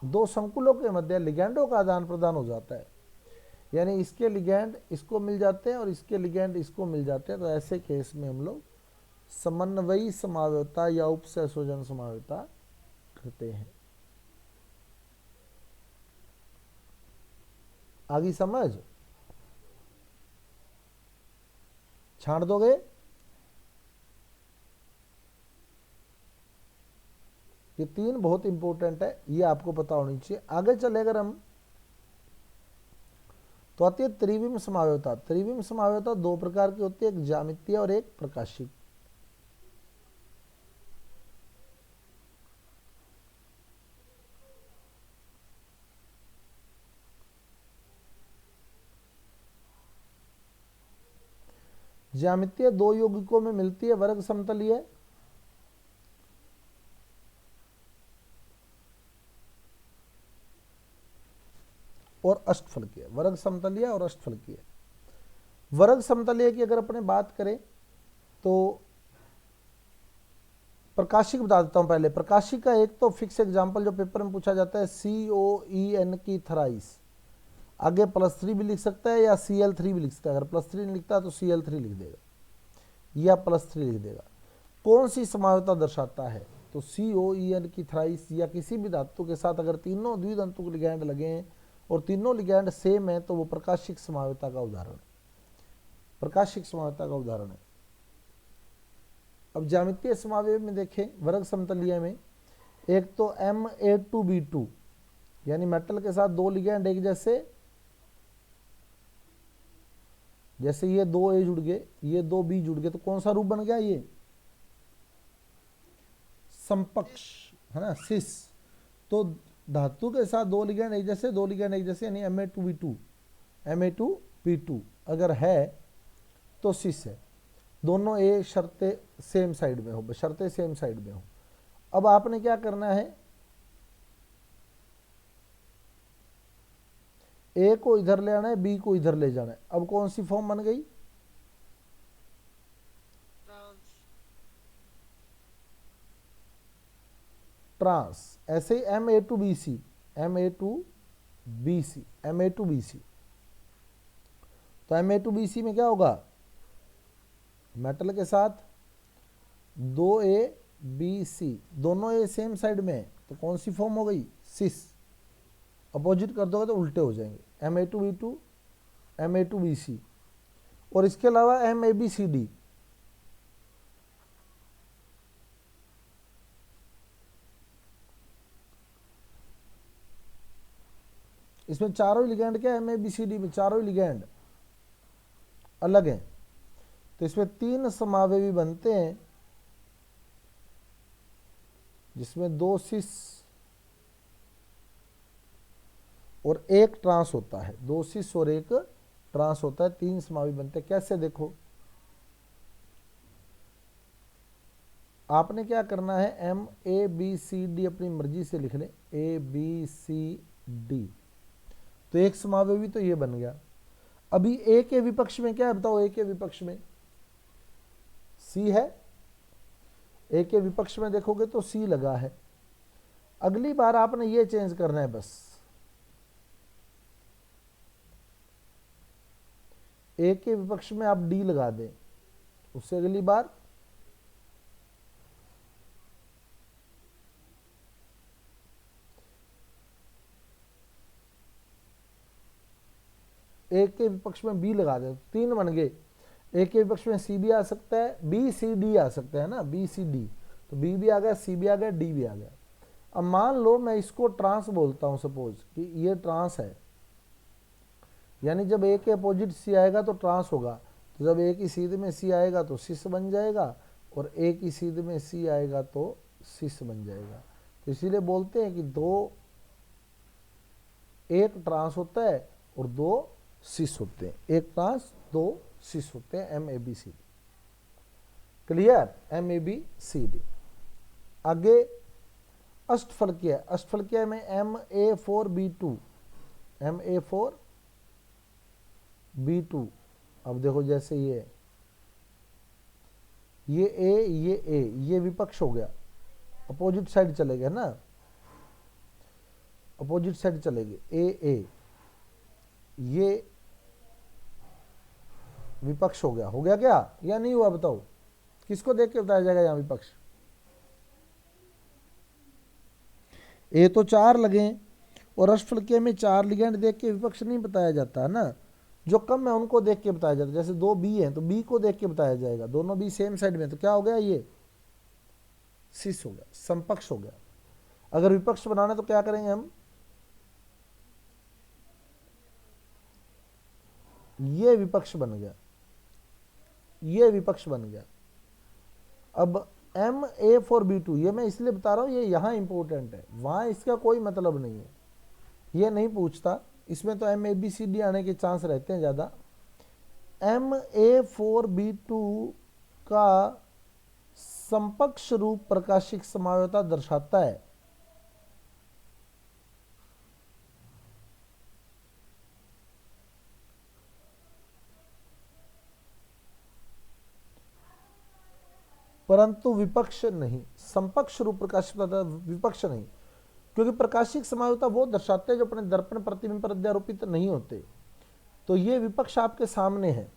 दो संकुलों के मध्य लिगैंडों का आदान प्रदान हो जाता है, यानी इसके लिगैंड इसको मिल जाते हैं और इसके लिगैंड इसको मिल जाते हैं, तो ऐसे केस में हम लोग समन्वयी समावेता या उपसंयोजन समावेता करते हैं। आगे समझ छांट दोगे? ये 3 बहुत इंपॉर्टेंट है, ये आपको पता होनी चाहिए। आगे चले अगर हम, तो आती है त्रिविम समावेता। त्रिविम समावेता 2 प्रकार की होती है, एक ज्यामितीय और एक प्रकाशिक। ज्यामितीय 2 यौगिकों में मिलती है, वर्ग समतलीय और अष्टफलकीय। वर्ग समतलीय और अष्टफलकीय। वर्ग समतलीय की अगर अपने बात करें तो प्रकाशिक बता देता हूं पहले। प्रकाशिक का एक तो फिक्स एग्जांपल जो पेपर में पूछा जाता है, COEN की थराइस, आगे +3 भी लिख सकता है या Cl3 भी लिख सकता है। अगर +3 नहीं लिखता तो Cl3 लिख देगा या +3 लिख देगा। कौन सी समावेता दर्शाता है? तो COEN की थराइस या किसी भी धातु के साथ अगर तीनों द्विधातु के लिगैंड लगे हैं और तीनों लिगैंड सेम है तो वो प्रकाशिक समावेता का उदाहरण है, प्रकाशिक समावेता का उदाहरण है। अब ज्यामितीय समावेय में देखें, वर्ग समतलीय में एक तो Ma2B2, यानी मेटल के साथ 2 लिगैंड एक जैसे, जैसे ये 2A जुड़ गए, ये 2B जुड़ गए, तो कौन सा रूप बन गया? ये समपक्ष है ना, सिस। तो धातु के साथ 2 लिगैंड एक जैसे, 2 लिगैंड एक जैसे, यानी Ma2B2, Ma2B2 अगर है तो सिस है। दोनों ए शर्तें सेम साइड में हो, शर्तें सेम साइड में हो। अब आपने क्या करना है, ए को इधर ले आना है, बी को इधर ले जाना है। अब कौन सी फॉर्म बन गई? ट्रांस। ऐसे ही Ma2BC, Ma2BC, Ma2BC। तो Ma2BC में क्या होगा? मेटल के साथ 2ABC, दोनों ए सेम साइड में, तो कौन सी फॉर्म हो गई? सिस। अपोजिट कर दोगे तो उल्टे हो जाएंगे, Ma2B2, Ma2BC। और इसके अलावा MABCD, इसमें चारों लिगैंड क्या है? MABCD में चारों लिगैंड अलग हैं, तो इसमें 3 समावेवी बनते हैं, जिसमें 2 सिस और 1 ट्रांस होता है। 2 सिस और 1 ट्रांस होता है, 3 समावेवी बनते हैं। कैसे देखो, आपने क्या करना है, MABCD अपनी मर्जी से लिख लें, ABCD, तो 1 समावेवी तो ये बन गया। अभी ए के विपक्ष में क्या है बताओ? ए के विपक्ष में सी है, ए के विपक्ष में देखोगे तो सी लगा है। अगली बार आपने ये चेंज करना है, बस ए के विपक्ष में आप डी लगा दें, उससे अगली बार ए के विपक्ष में बी लगा दे तो 3 बन गए। ए के विपक्ष में सी भी आ सकता है, बी सी डी आ सकता है ना, बी सी डी, तो बी भी आ गया, सी भी आ गया, डी भी आ गया। अब मान लो मैं इसको ट्रांस बोलता हूं, सपोज कि ये ट्रांस है, यानी जब ए के अपोजिट सी आएगा तो ट्रांस होगा, तो जब ए की सीध में सी आएगा तो सिस बन जाएगा, और ए की सीध में सी आएगा तो सिस बन जाएगा। तो इसीलिए बोलते हैं कि एक ट्रांस होता है और 2 सिस होते हैं, एक ट्रांस 2 सिस होते हैं, M A B C D. Clear, M A B C D. आगे अष्टफलकीय, अष्टफलकीय में M A 4 B 2, M A 4 B 2। अब देखो जैसे ये ए, ये विपक्ष हो गया, अपोजिट साइड चले गए ना, अपोजिट साइड चलेगी, ए ये विपक्ष हो गया क्या या नहीं हुआ, बताओ किसको देख के बताया जाएगा यहां विपक्ष? ए तो 4 लगे और अष्टफलकीय में 4 लिगेंड देख के विपक्ष नहीं बताया जाता ना, जो कम है उनको देख के बताया जाता है। जैसे 2 बी हैं तो बी को देख के बताया जाएगा, दोनों बी सेम साइड में, तो क्या हो गया, ये सिस हो गया, समपक्ष हो गया। अगर विपक्ष बनाना तो क्या करेंगे हम, ये विपक्ष बन गया, ये विपक्ष बन गया। अब एम ए 4 बी 2, ये मैं इसलिए बता रहा हूं, ये यहां इंपॉर्टेंट है, वहां इसका कोई मतलब नहीं है, ये नहीं पूछता, इसमें तो M A B C D आने के चांस रहते हैं ज्यादा। एम ए 4 बी 2 का समपक्ष रूप प्रकाशिक समायोता दर्शाता है। परंतु विपक्ष नहीं, समपक्ष रूप प्रकाशिक विपक्ष नहीं, क्योंकि प्रकाशिक समायोता वो दर्शाते हैं जो अपने दर्पण प्रतिबिंब पर अध्यारोपित नहीं होते, तो ये विपक्ष आपके सामने है।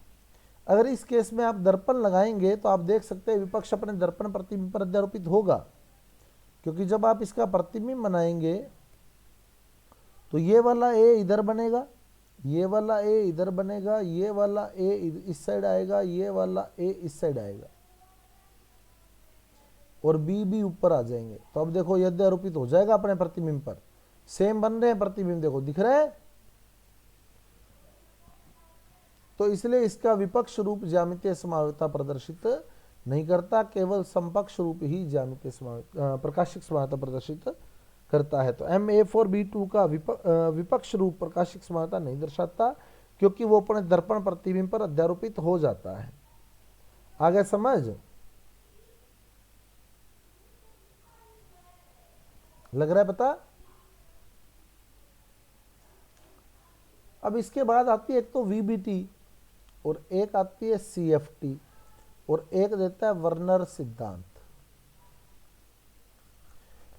अगर इस केस में आप दर्पण लगाएंगे तो आप देख सकते हैं विपक्ष अपने दर्पण प्रतिबिंब पर अध्यारोपित होगा, क्योंकि जब आप इसका प्रतिबिंब बनाएंगे तो ये वाला ए इधर बनेगा, ये वाला ए इधर बनेगा, ये वाला ए इस साइड आएगा, ये वाला ए इस साइड आएगा, और बी भी ऊपर आ जाएंगे। तो अब देखो ये अध्यारोपित हो जाएगा अपने प्रतिबिंब पर, सेम बन रहे हैं प्रतिबिंब, देखो दिख रहा है। तो इसलिए इसका विपक्ष रूप ज्यामितीय समायोता प्रदर्शित नहीं करता, केवल समपक्ष रूप ही ज्यामितीय प्रकाशिक समायोता प्रदर्शित करता है। तो एम ए 4 बी 2 का विपक्ष रूप प्रकाशिक समायोता नहीं दर्शाता, क्योंकि वो अपने दर्पण प्रतिबिंब पर अध्यारोपित हो जाता है। आगे समझ लग रहा है पता? अब इसके बाद आती है एक तो वीबीटी और एक आती है सीएफटी और एक देता है वर्नर सिद्धांत।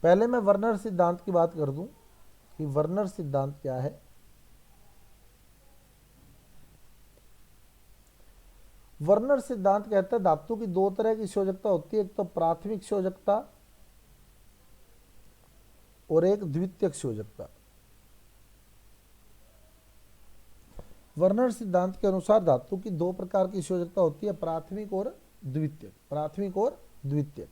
पहले मैं वर्नर सिद्धांत की बात कर दूं कि वर्नर सिद्धांत क्या है। वर्नर सिद्धांत कहता है धातु की 2 तरह की संयोजकता होती है, एक तो प्राथमिक संयोजकता और एक द्वितीयक संयोजकता। वर्नर सिद्धांत के अनुसार धातु की 2 प्रकार की संयोजकता होती है, प्राथमिक और द्वितीयक। प्राथमिक और द्वितीयक।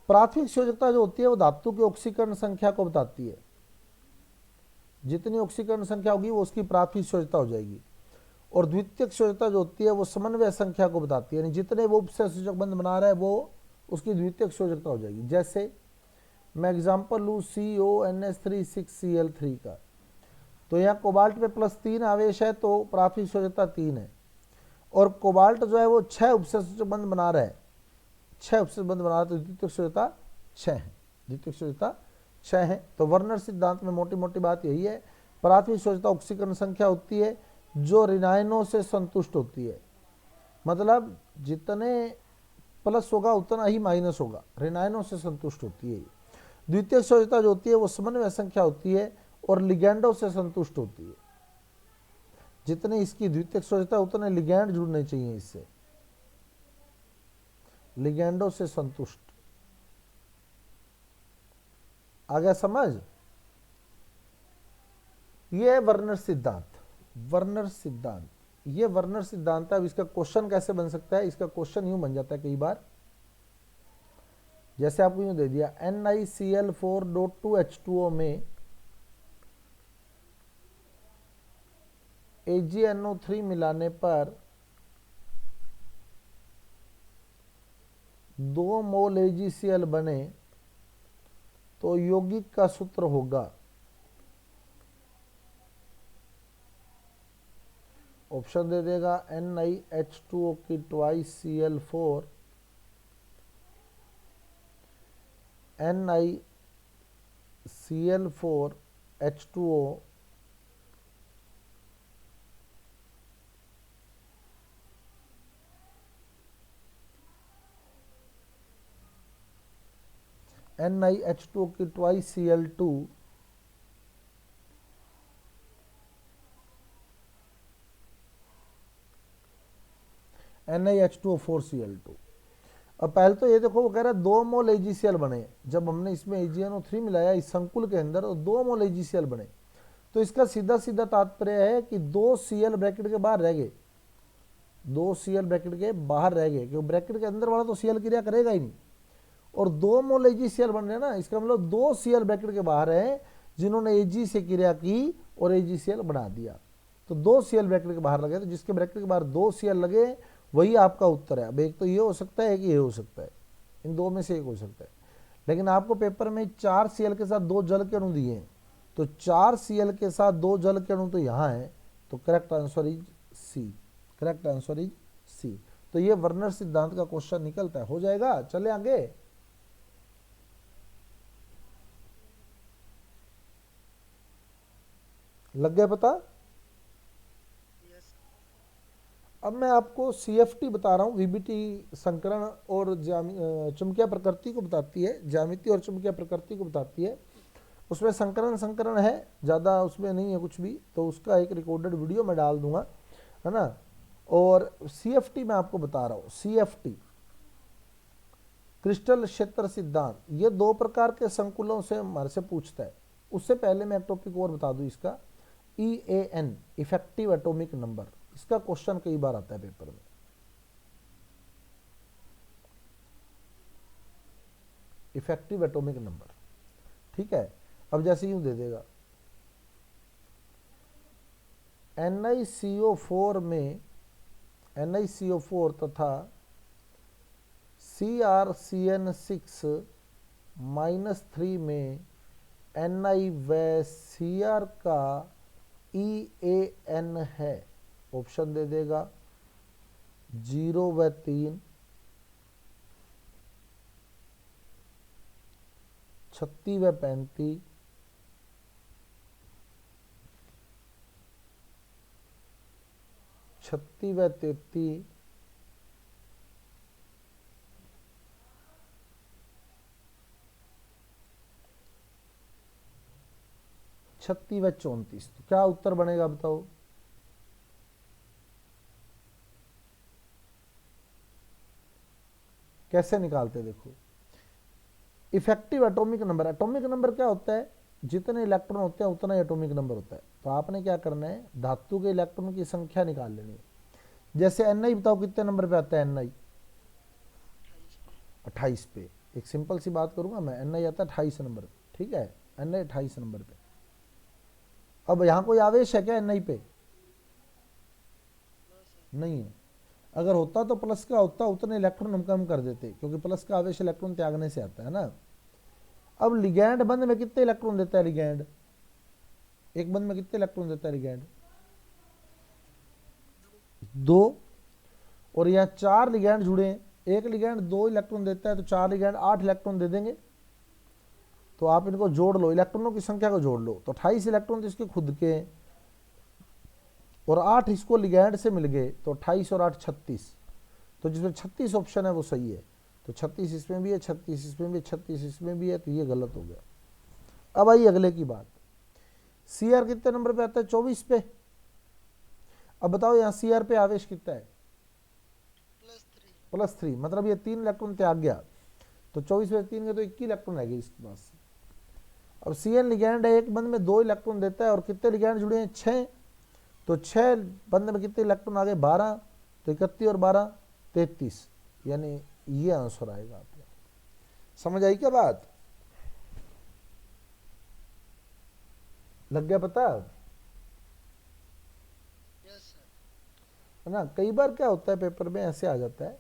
प्राथमिक संयोजकता जो होती है वो धातु की ऑक्सीकरण संख्या को बताती है, जितनी ऑक्सीकरण संख्या होगी वो उसकी प्राथमिक संयोजकता हो जाएगी। और द्वितीयक संयोजकता जो होती है वो समन्वय संख्या को बताती है, यानी जितने वो उपसंयोजक बंध बना रहा है वो उसकी द्वितीयक संयोजकता हो जाएगी। जैसे मैं एग्जांपल लूँ CONH3 का, तो यहाँ कोबाल्ट में +3 आवेश है तो प्राथमिक संयोजकता 3 है, और कोबाल्ट जो है वो 6 उपसंयोजक बंध बना रहा है, 6 उपसंयोजक बंध बना रहा है, तो द्वितीयक संयोजकता 6 है, द्वितीयक संयोजकता 6 है। तो वर्नर सिद्धांत में मोटी मोटी बात यही है, प्राथमिक संयोजकता ऑक्सीकरण संख्या होती है जो ऋणायनों से संतुष्ट होती है, मतलब जितने प्लस होगा उतना ही माइनस होगा, ऋणायनों से संतुष्ट होती है। द्वितीयक संयोजकता जो होती है वो समन्वय संख्या होती है और लिगैंडों से संतुष्ट होती है, जितने इसकी द्वितीयक संयोजकता उतने लिगैंड जुड़ने चाहिए इससे, लिगैंडों से संतुष्ट। आ गया समझ? ये है वर्नर सिद्धांत। वर्नर सिद्धांत, ये वर्नर सिद्धांत है। अब इसका क्वेश्चन कैसे बन सकता है, इसका क्वेश्चन यूं बन जाता है कई बार, जैसे आपको यूं दे दिया NiCl4.2H2O में AgNO3 मिलाने पर 2 मोल AgCl बने तो यौगिक का सूत्र होगा। ऑप्शन दे देगा NiH2O की ट्वाइस Cl4, NiCl4H2O, NiH2O की ट्वाइस Cl2, NiH2O4Cl2। अब पहले तो ये देखो, वो कह रहा है 2 मोल AgCl बने, जब हमने इसमें AgNO3 मिलाया इस संकुल के अंदर तो 2 मोल AgCl बने, तो इसका सीधा सीधा तात्पर्य है कि 2 Cl ब्रैकेट के बाहर रह गए, 2 Cl ब्रैकेट के बाहर रह गए, क्योंकि ब्रैकेट के अंदर वाला तो Cl क्रिया करेगा ही नहीं, और 2 मोल AgCl बन रहे ना, इसका मतलब 2 Cl ब्रैकेट के बाहर है जिन्होंने Ag से क्रिया की और AgCl बना दिया, तो 2 Cl ब्रैकेट के बाहर लगे, तो जिसके ब्रैकेट के बाहर 2 Cl लगे वही आपका उत्तर है। अब एक तो ये हो सकता है कि ये हो सकता है, इन दो में से एक हो सकता है, लेकिन आपको पेपर में 4 Cl के साथ 2 जल के अणु दिए हैं, तो 4 Cl के साथ 2 जल के अणु तो यहाँ है, तो correct answer is C, correct answer is C. तो ये वर्नर सिद्धांत का क्वेश्चन निकलता है, हो जाएगा। चले आगे, लग गया पता। अब मैं आपको CFT बता रहा हूँ, VBT संकरण और चुंबकीय प्रकृति को बताती है, ज्यामिति और चुंबकीय प्रकृति को बताती है। उसमें संकरण है, ज़्यादा उसमें नहीं है कुछ भी, तो उसका एक रिकॉर्डेड वीडियो मैं डाल दूंगा, है ना। और CFT मैं आपको बता रहा हूँ, CFT क्रिस्टल क्षेत्र सिद्धांत, ये 2 प्रकार के संकुलों से हमारे से पूछता है। उससे पहले मैं एक टॉपिक और बता दूं इसका, EAN इफेक्टिव एटॉमिक नंबर, इसका क्वेश्चन कई बार आता है पेपर में। इफेक्टिव एटॉमिक नंबर, ठीक है। अब जैसे यूं दे देगा NiCO4 में NiCO4 तथा CrCN6-3 में Ni व Cr का EAN है। ऑप्शन दे देगा 0 व 3, 36 व 35, 36 व 33, 36 व 34। तो क्या उत्तर बनेगा बताओ। कैसे निकालते देखो, effective atomic number, atomic number क्या होता है, जितने इलेक्ट्रॉन होते हैं उतना ही एटॉमिक नंबर होता है। तो आपने क्या करना है, धातु के इलेक्ट्रॉन की संख्या निकाल लेनी है। जैसे Ni बताओ कितने नंबर पे आता है, Ni 28 पे। एक सिंपल सी बात करूंगा मैं, Ni आता है 28 नंबर पे, ठीक है, Ni 28 नंबर पे। अब यहां कोई आवेश है क्या Ni पे, नहीं है। अगर होता तो प्लस का होता, उतने इलेक्ट्रॉन हम कम कर देते, क्योंकि प्लस का आवेश इलेक्ट्रॉन त्यागने से आता है ना। अब लिगैंड बंध में कितने इलेक्ट्रॉन देता है लिगैंड, एक बंध में कितने इलेक्ट्रॉन देता है लिगैंड, 2। और यहाँ 4 लिगैंड जुड़े हैं, एक लिगैंड 2 इलेक्ट्रॉन देता है, तो 4 लिगैंड 8 इलेक्ट्रॉन दे देंगे। तो आप इनको जोड़ लो, इलेक्ट्रॉनों की संख्या को जोड़ लो, तो 28 इलेक्ट्रॉन तो इसके खुद के, और 8 इसको लिगैंड से मिल गए, तो 28 और 8 36। तो जिसमें 36 ऑप्शन है वो सही है। तो 36 इसमें भी है, 36 इसमें भी, 36 इसमें भी है, तो ये गलत हो गया। अब आइए अगले की बात, Cr कितने नंबर पे आता है, 24 पे। अब बताओ यहाँ Cr पे आवेश कितना है, +3, मतलब ये 3 इलेक्ट्रॉन त्याग गया, तो 24 में 3 के तो 21 इलेक्ट्रॉन रह गए इसके पास। अब Cn लिगैंड है, एक बंध में 2 इलेक्ट्रॉन देता है, और कितने लिगैंड जुड़े हैं, 6। तो 6 बंद में कितने इलेक्ट्रॉन आ गए? 12, तो 31 और 12 33, यानी ये आंसर आएगा आपका। समझ आई क्या बात? लग गया पता? है ना, कई बार क्या होता है पेपर में ऐसे आ जाता है,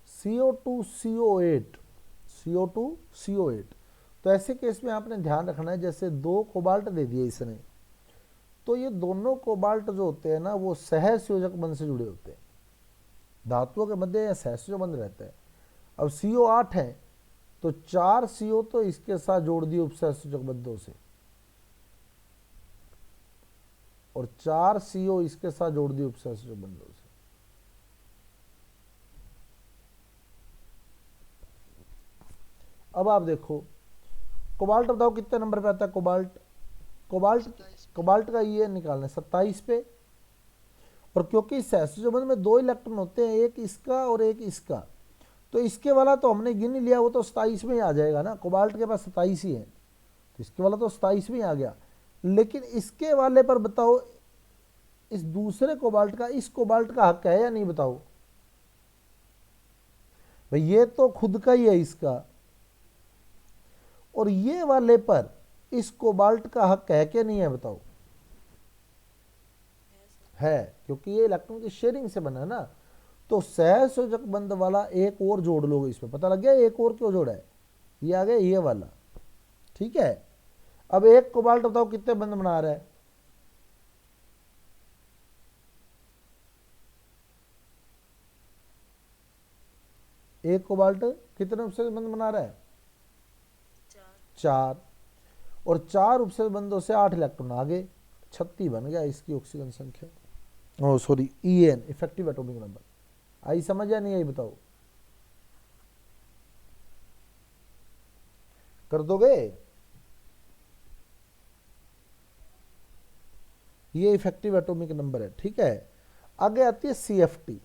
CO2 CO8 CO2 CO8, तो ऐसे केस में आपने ध्यान रखना है, जैसे 2 कोबाल्ट दे दिए इसने, तो ये दोनों कोबाल्ट जो होते हैं ना वो सहसंयोजक बंध से जुड़े होते हैं, धातुओं के मध्य या सहसंयोजक बंध रहता है। अब CO8 है तो 4 CO तो इसके साथ जोड़ दिए उपसहसंयोजक बंधों से, और 4 CO इसके साथ जोड़ दिए उपसहसंयोजक बंधों से। अब आप देखो कोबाल्ट बताओ कितने नंबर पे आता है? कोबाल्ट कोबाल्ट कोबाल्ट का ये निकालना है 27 पे, और क्योंकि सहसंयोजक बंध में 2 इलेक्ट्रॉन होते हैं, एक इसका और एक इसका, तो इसके वाला तो हमने गिन लिया, वो तो 27 में ही आ जाएगा ना, कोबाल्ट के पास 27 ही है, तो इसके वाला तो 27 में ही आ गया। लेकिन इसके वाले पर बताओ, इस दूसरे कोबाल्ट का इस कोबाल्ट का हक है या नहीं? बताओ भाई, ये तो खुद का ही है इसका, और ये वाले पर इस कोबाल्ट का हक है क्या नहीं है? बताओ। है, क्योंकि ये इलेक्ट्रॉन की शेयरिंग से बना है ना, तो सहसंयोजक बंध वाला एक और जोड़ लोगे इसमें। पता लग गया एक और क्यों जोड़ा है? ये आ गया ये वाला, ठीक है। अब एक कोबाल्ट बताओ कितने बंध बना रहा है? एक कोबाल्ट कितने उपसर्ग बंध बना रहा है? 4, और 4 उपसर्ग बंधों से 8 इलेक्ट्रॉन आगे, 36 बन गया इसकी ऑक्सीजन संख्या। Oh sorry, EN effective atomic number. आई समझ या नहीं आई? बताओ, कर दोगे? ये इफेक्टिव एटॉमिक नंबर है, ठीक है। आगे आती है CFT।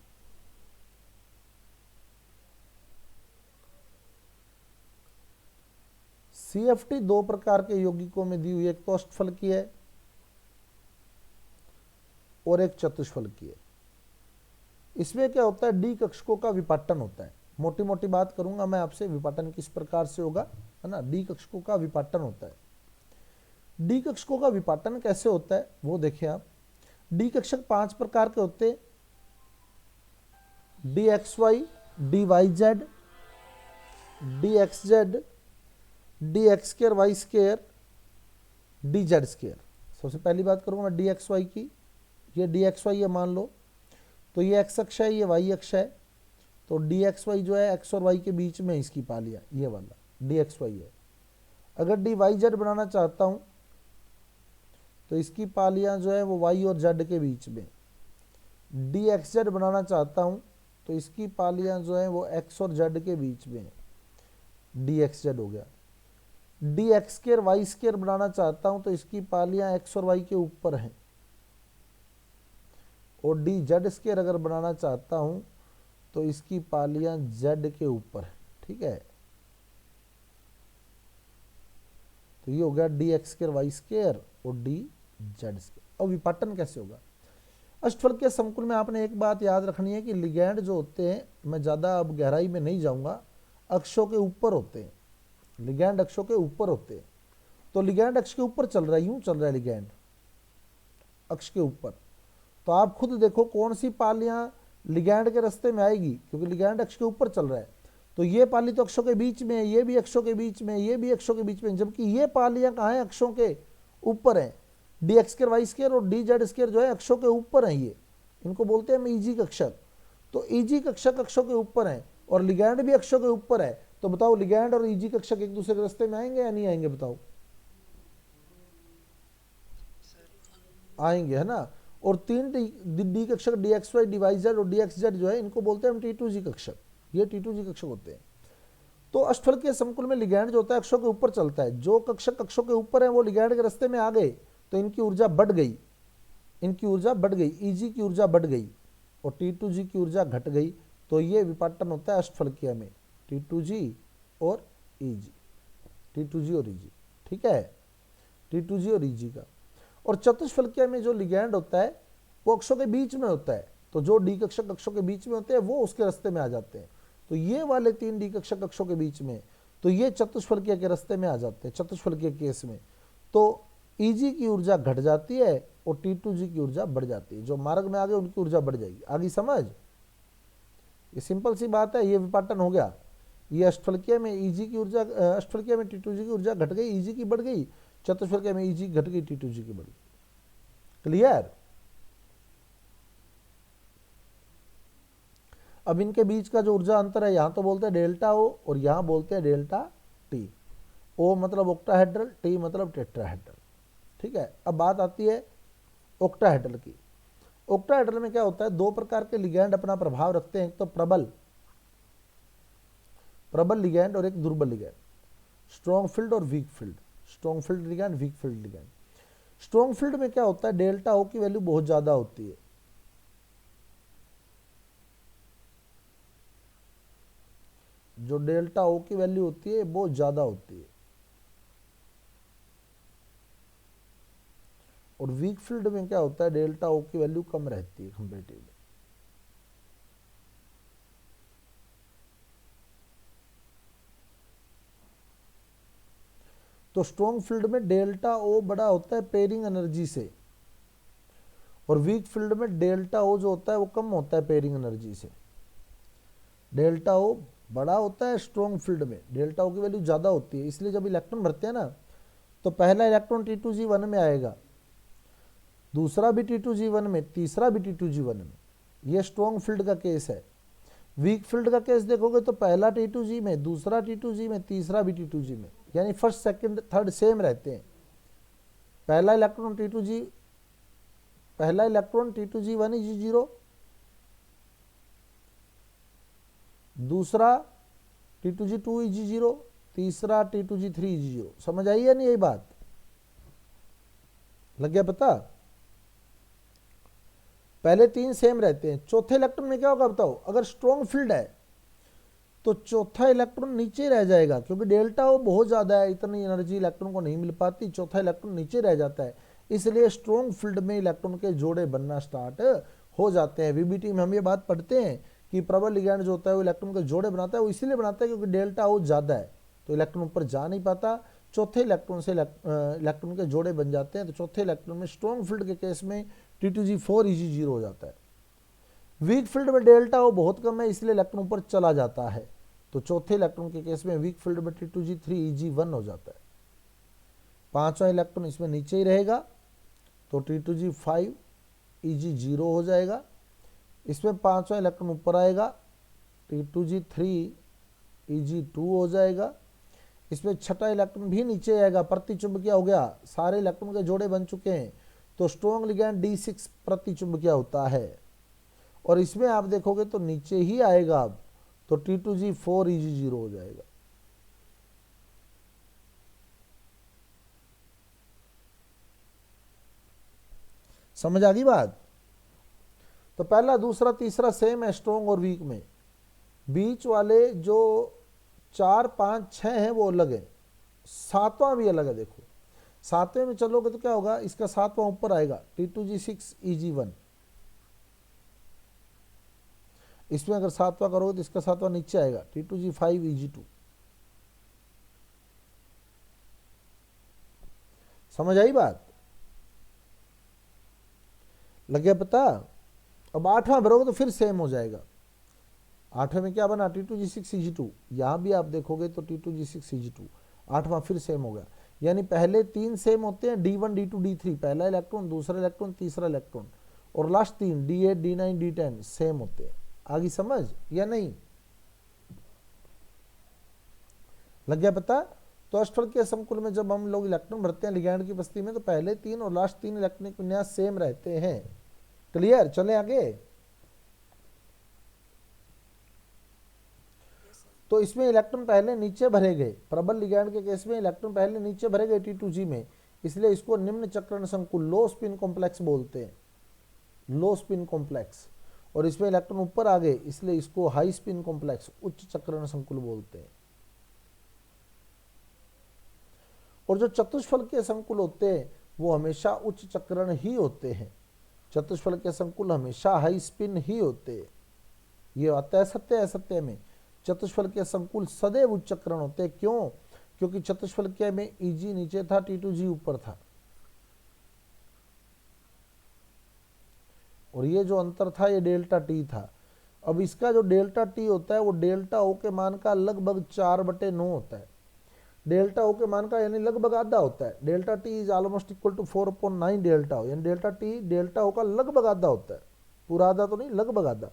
CFT 2 प्रकार के यौगिकों में दी हुई, एक तो अष्टफलकीय है और एक चतुष्फलकीय है। इसमें क्या होता है? डी कक्षकों का विपाटन होता है। मोटी मोटी बात करूंगा मैं आपसे, विपाटन किस प्रकार से होगा, है ना। डी कक्षकों का विपाटन होता है। डी कक्षकों का विपाटन कैसे होता है वो देखिए आप। डी कक्षक 5 प्रकार के होते हैं, DXY, DYZ, DXZ, DX2 Y2, DZ2। सबसे पहली बात करूंगा मैं DXY की। ये DXY है मान लो, तो ये x अक्ष है, ये y अक्ष है, तो DXY जो है x और y के बीच में इसकी पालियां, ये वाला DXY है। अगर DYZ बनाना चाहता हूं तो इसकी पालियां जो है वो y और z के बीच में। DXZ बनाना चाहता हूं तो इसकी पालियां जो है वो x और z के बीच में, DXZ हो गया। DX2 Y2 बनाना चाहता हूं तो इसकी पालियां x और y के ऊपर हैं, और DZ2 अगर बनाना चाहता हूं तो इसकी पालियां z के ऊपर है, ठीक है। तो ये हो गया DX2 Y2 और DZ2। अब विपाटन कैसे होगा? अष्टफलकीय संकुल में आपने एक बात याद रखनी है कि लिगैंड जो होते हैं, मैं ज़्यादा अब गहराई में नहीं जाऊंगा, अक्षों के ऊपर होते हैं। लिगैंड अक्षों के ऊपर होते हैं, तो लिगैंड अक्ष के ऊपर चल रहा है, यूं चल रहा है लिगैंड अक्ष के ऊपर, तो आप खुद देखो कौन सी पालियां लिगैंड के रास्ते में आएगी, क्योंकि लिगैंड अक्ष के ऊपर चल रहा है, तो ये पाली तो अक्षों के बीच में है, ये भी अक्षों के बीच में, ये भी अक्षों के बीच में, जबकि ये पालियां कहाँ हैं? अक्षों के ऊपर हैं। DX2 Y2 और DZ2 जो है अक्षों के ऊपर हैं, ये इनको बोलते हैं हम ईजी कक्षक। तो ईजी कक्षक अक्षों के ऊपर है और लिगैंड भी अक्षों के ऊपर है, तो बताओ लिगैंड और ईजी कक्षक एक दूसरे के रास्ते में आएंगे या नहीं आएंगे? बताओ, आएंगे, है ना। और 3 डी कक्षक DXY, DYZ और DXZ जो है इनको बोलते हैं हम T2G कक्षक, ये T2G कक्षक होते हैं। तो अष्टफलकीय संकुल में लिगैंड जो होता है अक्षों के ऊपर चलता है, जो कक्षक अक्षों के ऊपर है वो लिगैंड के रास्ते में आ गए तो इनकी ऊर्जा बढ़ गई, इनकी ऊर्जा बढ़ गई, ईजी की ऊर्जा बढ़ गई और T2G की ऊर्जा घट गई, तो ये विपाटन होता है अष्टफलकीय में, T2G और EG, T2G और EG। ठीक है, T2G और Eg का। और चतुष्फलकीय में जो लिगैंड होता है वो अक्षों के बीच में होता है, तो जो डी कक्षक अक्षों के बीच में होते हैं वो उसके रास्ते में आ जाते हैं। तो ये वाले 3 डी कक्षक अक्षों के बीच में, तो ये चतुष्फलकीय के रास्ते में आ जाते हैं चतुष्फलकीय केस में। तो Eg की ऊर्जा घट जाती है और T2G की ऊर्जा बढ़ जाती है। जो मार्ग में आ गए उनकी ऊर्जा बढ़ जाएगी। आगे समझ, ये सिंपल सी बात है, ये विपाटन हो गया। ये अष्टफलकीय में Eg की ऊर्जा, अष्टफलकीय में T2G की ऊर्जा घट गई, Eg की बढ़ गई, चतुष्फलकीय में Eg घट गई, T2G की बढ़ गई। क्लियर। अब इनके बीच का जो ऊर्जा अंतर है, यहां तो बोलते हैं डेल्टा O और यहां बोलते हैं डेल्टा T। O मतलब ऑक्टाहेड्रल, T मतलब टेट्राहेड्रल। ठीक है, अब बात आती है ऑक्टाहेड्रल की। ऑक्टाहेड्रल में क्या होता है, 2 प्रकार के लिगैंड अपना प्रभाव रखते हैं, एक तो प्रबल लिगैंड और एक दुर्बल लिगैंड, स्ट्रॉन्ग फील्ड और weak field. Strong field ligand, weak field ligand. Strong field में क्या होता है, डेल्टा O की वैल्यू बहुत ज्यादा होती है। जो डेल्टा O की वैल्यू होती है बहुत ज्यादा होती है। और वीक फील्ड में क्या होता है, डेल्टा O की वैल्यू कम रहती है कंपेरेटिवली। तो स्ट्रॉन्ग फील्ड में डेल्टा O बड़ा होता है पेयरिंग एनर्जी से, और वीक फील्ड में डेल्टा O जो होता है वो कम होता है पेयरिंग एनर्जी से। डेल्टा O बड़ा होता है स्ट्रॉन्ग फील्ड में, डेल्टा O की वैल्यू ज़्यादा होती है। इसलिए जब इलेक्ट्रॉन भरते हैं ना, तो पहला इलेक्ट्रॉन T2G1 में आएगा, दूसरा भी T2G1 में, तीसरा भी T2G1 में। यह स्ट्रॉन्ग फील्ड का केस है। वीक फील्ड का केस देखोगे तो पहला T2G में, दूसरा T2G में, तीसरा भी T2G में, यानी फर्स्ट सेकंड थर्ड सेम रहते हैं। पहला इलेक्ट्रॉन T2G1 Eg0, दूसरा T2G2 Eg0, तीसरा T2G3 Eg0। समझ आई है नहीं यही बात, लग गया पता। पहले 3 सेम रहते हैं। चौथे इलेक्ट्रॉन में क्या होगा बताओ, अगर स्ट्रॉन्ग फील्ड है तो चौथा इलेक्ट्रॉन नीचे रह जाएगा, क्योंकि डेल्टा O बहुत ज्यादा है, इतनी एनर्जी इलेक्ट्रॉन को नहीं मिल पाती, चौथा इलेक्ट्रॉन नीचे रह जाता है। इसलिए स्ट्रॉन्ग फील्ड में इलेक्ट्रॉन के जोड़े बनना स्टार्ट हो जाते हैं। वीबीटी में हम ये बात पढ़ते हैं कि प्रबल लिगैंड जो होता है वो इलेक्ट्रॉन के जोड़े बनाता है। वो इसलिए बनाता है क्योंकि डेल्टा O ज्यादा है, तो इलेक्ट्रॉन ऊपर जा नहीं पाता, चौथे इलेक्ट्रॉन से इलेक्ट्रॉन के जोड़े बन जाते हैं। तो चौथे इलेक्ट्रॉन में स्ट्रॉन्ग फील्ड के केस में T2G4 Eg0 हो जाता है। वीक फील्ड में डेल्टा O बहुत कम है, इसलिए इलेक्ट्रॉन ऊपर चला जाता है। तो चौथे इलेक्ट्रॉन के केस में वीक फील्ड में T2G3 Eg1 हो जाता है। पांचवा इलेक्ट्रॉन इसमें नीचे ही रहेगा, तो T2G5 Eg0 हो जाएगा। इसमें पांचवा इलेक्ट्रॉन ऊपर आएगा, T2G3 Eg2 हो जाएगा। इसमें छठा इलेक्ट्रॉन भी नीचे आएगा, प्रतिचुंबकीय हो गया, सारे इलेक्ट्रॉन के जोड़े बन चुके हैं। तो स्ट्रॉन्ग लिगैंड D6 प्रतिचुंबकीय होता है। और इसमें आप देखोगे तो नीचे ही आएगा अब, तो T2G4 Eg0 हो जाएगा। समझ आ गई बात। तो पहला दूसरा तीसरा सेम है स्ट्रॉन्ग और वीक में। बीच वाले जो 4 5 6 हैं वो अलग है, सातवां भी अलग है। देखो सातवें में चलोगे तो क्या होगा, इसका सातवां ऊपर आएगा, T2G6 Eg1। इसमें अगर सातवां करोगे तो इसका सातवां नीचे आएगा, T2G5 Eg2। समझ आई बात, लग गया पता। अब आठवां भरोगे तो फिर सेम हो जाएगा। आठवें में क्या बना, T2G6 Eg2। यहां भी आप देखोगे तो T2G6 Eg2, आठवां फिर सेम हो गया। यानी पहले 3 सेम होते हैं, D1 D2 D3, पहला इलेक्ट्रॉन, दूसरा इलेक्ट्रॉन, तीसरा इलेक्ट्रॉन, और last 3 D8 D9 D10 same होते हैं। आगे समझ या नहीं, लग गया पता। तो अष्टफलकीय संकुल में जब हम लोग इलेक्ट्रॉन भरते हैं लिगैंड की उपस्थिति में, तो पहले 3 और लास्ट 3 इलेक्ट्रॉनिक विन्यास सेम रहते हैं। क्लियर, चले आगे। तो इसमें इलेक्ट्रॉन पहले नीचे भरे गए, प्रबल लिगैंड के केस में इलेक्ट्रॉन पहले नीचे भरे गए T2G में, इसलिए इसको निम्न चक्रण संकुल, लो स्पिन कॉम्प्लेक्स बोलते हैं, लो स्पिन कॉम्प्लेक्स। और इसमें इलेक्ट्रॉन ऊपर आ गए, इसलिए इसको हाई स्पिन कॉम्प्लेक्स, उच्च चक्रण संकुल बोलते हैं। और जो चतुष्फलकीय संकुल होते हैं वो हमेशा उच्च चक्रण ही होते हैं। चतुष्फलकीय संकुल हमेशा हाई स्पिन ही होते हैं। ये आता है सत्य असत्य में। चतुष्फलकीय संकुल सदैव उच्च चक्रण होते हैं। क्यों? क्योंकि चतुष्फलकीय में ईजी नीचे था, T2G ऊपर था, और ये जो अंतर था ये डेल्टा टी था। अब इसका जो डेल्टा टी होता है वो डेल्टा ओ के मान का लगभग 4/9 होता है। डेल्टा ओ के मान का यानी लगभग आधा होता है। Delta T is almost equal to 4/9 delta O, यानी डेल्टा टी डेल्टा ओ का लगभग आधा होता है। पूरा आधा तो नहीं, लगभग आधा।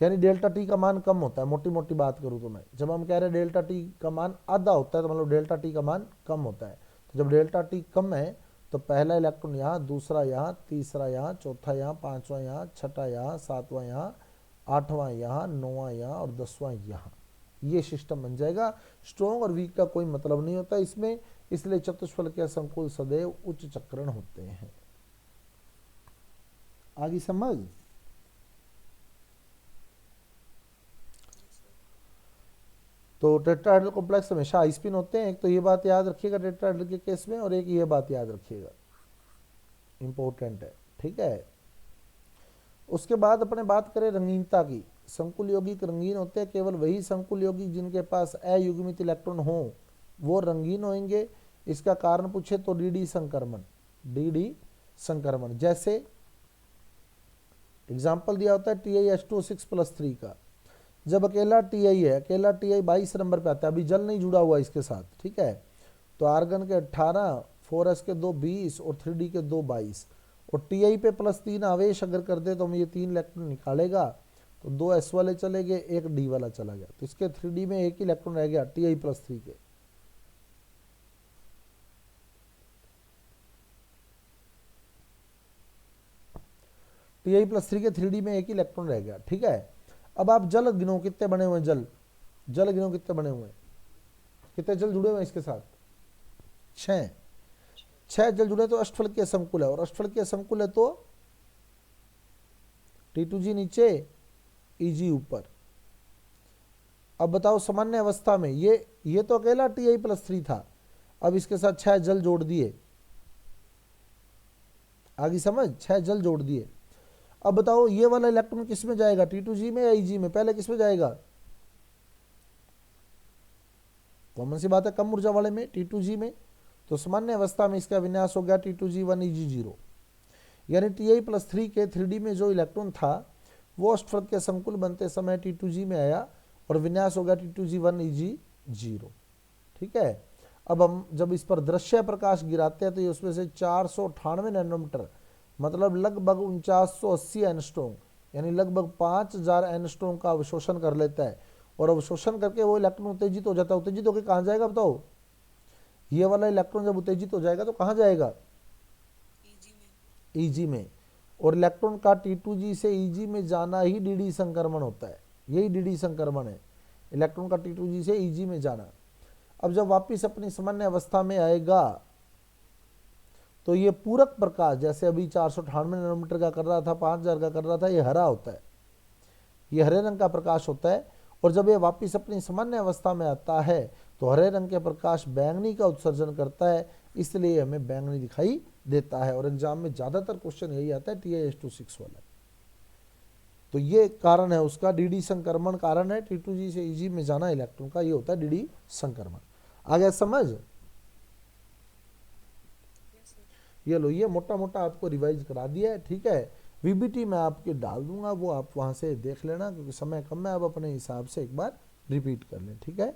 यानी डेल्टा टी का मान कम होता है। मोटी मोटी बात करूँ तो मैं, जब हम कह रहे हैं डेल्टा टी का मान आधा होता है तो मतलब डेल्टा टी का मान कम होता है। तो जब डेल्टा टी कम है तो पहला इलेक्ट्रॉन यहाँ, दूसरा यहाँ, तीसरा यहाँ, चौथा यहाँ, पांचवा यहाँ, छठा यहाँ, सातवां यहाँ, आठवां यहाँ, नौवां यहाँ और 10वां यहाँ। ये सिस्टम बन जाएगा। स्ट्रॉन्ग और वीक का कोई मतलब नहीं होता इसमें, इसलिए चतुष्फलकीय संकुल सदैव उच्च चक्रण होते हैं। आगे समझ? तो टेट्राहेड्रल कॉम्प्लेक्स हमेशा हाई स्पिन होते हैं। एक तो ये बात याद रखिएगा टेट्राहेड्रल के केस में, और एक ये बात याद रखिएगा, इंपॉर्टेंट है, ठीक है। उसके बाद अपने बात करें रंगीनता की। संकुल यौगिक रंगीन होते हैं। केवल वही संकुल यौगिक जिनके पास अयुग्मित इलेक्ट्रॉन हो वो रंगीन होंगे। इसका कारण पूछे तो डी संक्रमण, डी संक्रमण। जैसे एग्जाम्पल दिया होता है TiH2O6+3 का। जब अकेला Ti है, अकेला Ti 22 नंबर पे आता है, अभी जल नहीं जुड़ा हुआ इसके साथ, ठीक है। तो आर्गन के 18, 4s के 2 20 और 3d के 2 22, और Ti पे +3 आवेश अगर कर दे तो हम ये 3 इलेक्ट्रॉन निकालेगा, तो 2 s वाले चले गए, 1 d वाला चला गया, तो इसके 3d में एक ही इलेक्ट्रॉन रह गया Ti+3 के। Ti+3 के 3d में एक ही इलेक्ट्रॉन रह गया, ठीक है। अब आप जल गिनो कितने बने हुए हैं, जल गिनो कितने बने हुए हैं, कितने जल जुड़े हुए हैं इसके साथ? 6 जल जुड़े तो अष्टफलकीय संकुल है, और अष्टफलकीय संकुल है तो T2G नीचे, Eg ऊपर। अब बताओ सामान्य अवस्था में ये तो अकेला Ti+3 था, अब इसके साथ 6 जल जोड़ दिए, आगे समझ, 6 जल जोड़ दिए। अब बताओ ये वाला इलेक्ट्रॉन किस में जाएगा, T2G में या Eg में? पहले किस में जाएगा? कॉमन सी बात है, कम ऊर्जा वाले में, T2G में। तो सामान्य अवस्था में इसका विन्यास हो गया T2G1 Eg0, यानी Ti+3 के 3d में जो इलेक्ट्रॉन था वो अष्टफलकीय संकुल बनते समय T2G में आया और विन्यास हो गया T2G1 Eg0, ठीक है। अब हम जब इस पर दृश्य प्रकाश गिराते हैं तो ये उसमें से 498 नैनोमीटर, मतलब लगभग 4980 एंगस्ट्रॉम, यानी लगभग 5000 एंगस्ट्रॉम का अवशोषण कर लेता है, और अवशोषण करके वो इलेक्ट्रॉन उत्तेजित हो जाता है। उत्तेजित होकर कहाँ जाएगा बताओ? ये वाला इलेक्ट्रॉन जब उत्तेजित हो जाएगा तो कहाँ जाएगा? Eg में। और इलेक्ट्रॉन का T2G से Eg में जाना ही डी संक्रमण होता है, यही डी संक्रमण है, इलेक्ट्रॉन का T2G से Eg में जाना। अब जब वापिस अपनी सामान्य अवस्था में आएगा तो ये पूरक प्रकाश, जैसे अभी 498 नैनोमीटर का कर रहा था, 5000 का कर रहा था, ये हरा होता है, ये हरे रंग का प्रकाश होता है। और जब ये वापिस अपनी सामान्य अवस्था में आता है तो हरे रंग के प्रकाश बैंगनी का उत्सर्जन करता है, इसलिए हमें बैंगनी दिखाई देता है। और एग्जाम में ज्यादातर क्वेश्चन यही आता है TiH2O6 वाला। तो ये कारण है उसका, डी संक्रमण कारण है, T2G से Eg में जाना इलेक्ट्रॉन का, ये होता है डी संक्रमण। आ गया समझ? ये लो, ये मोटा मोटा आपको रिवाइज करा दिया है, ठीक है। VBT मैं आपके डाल दूंगा, वो आप वहां से देख लेना, क्योंकि समय कम है। अब अपने हिसाब से एक बार रिपीट कर लें, ठीक है।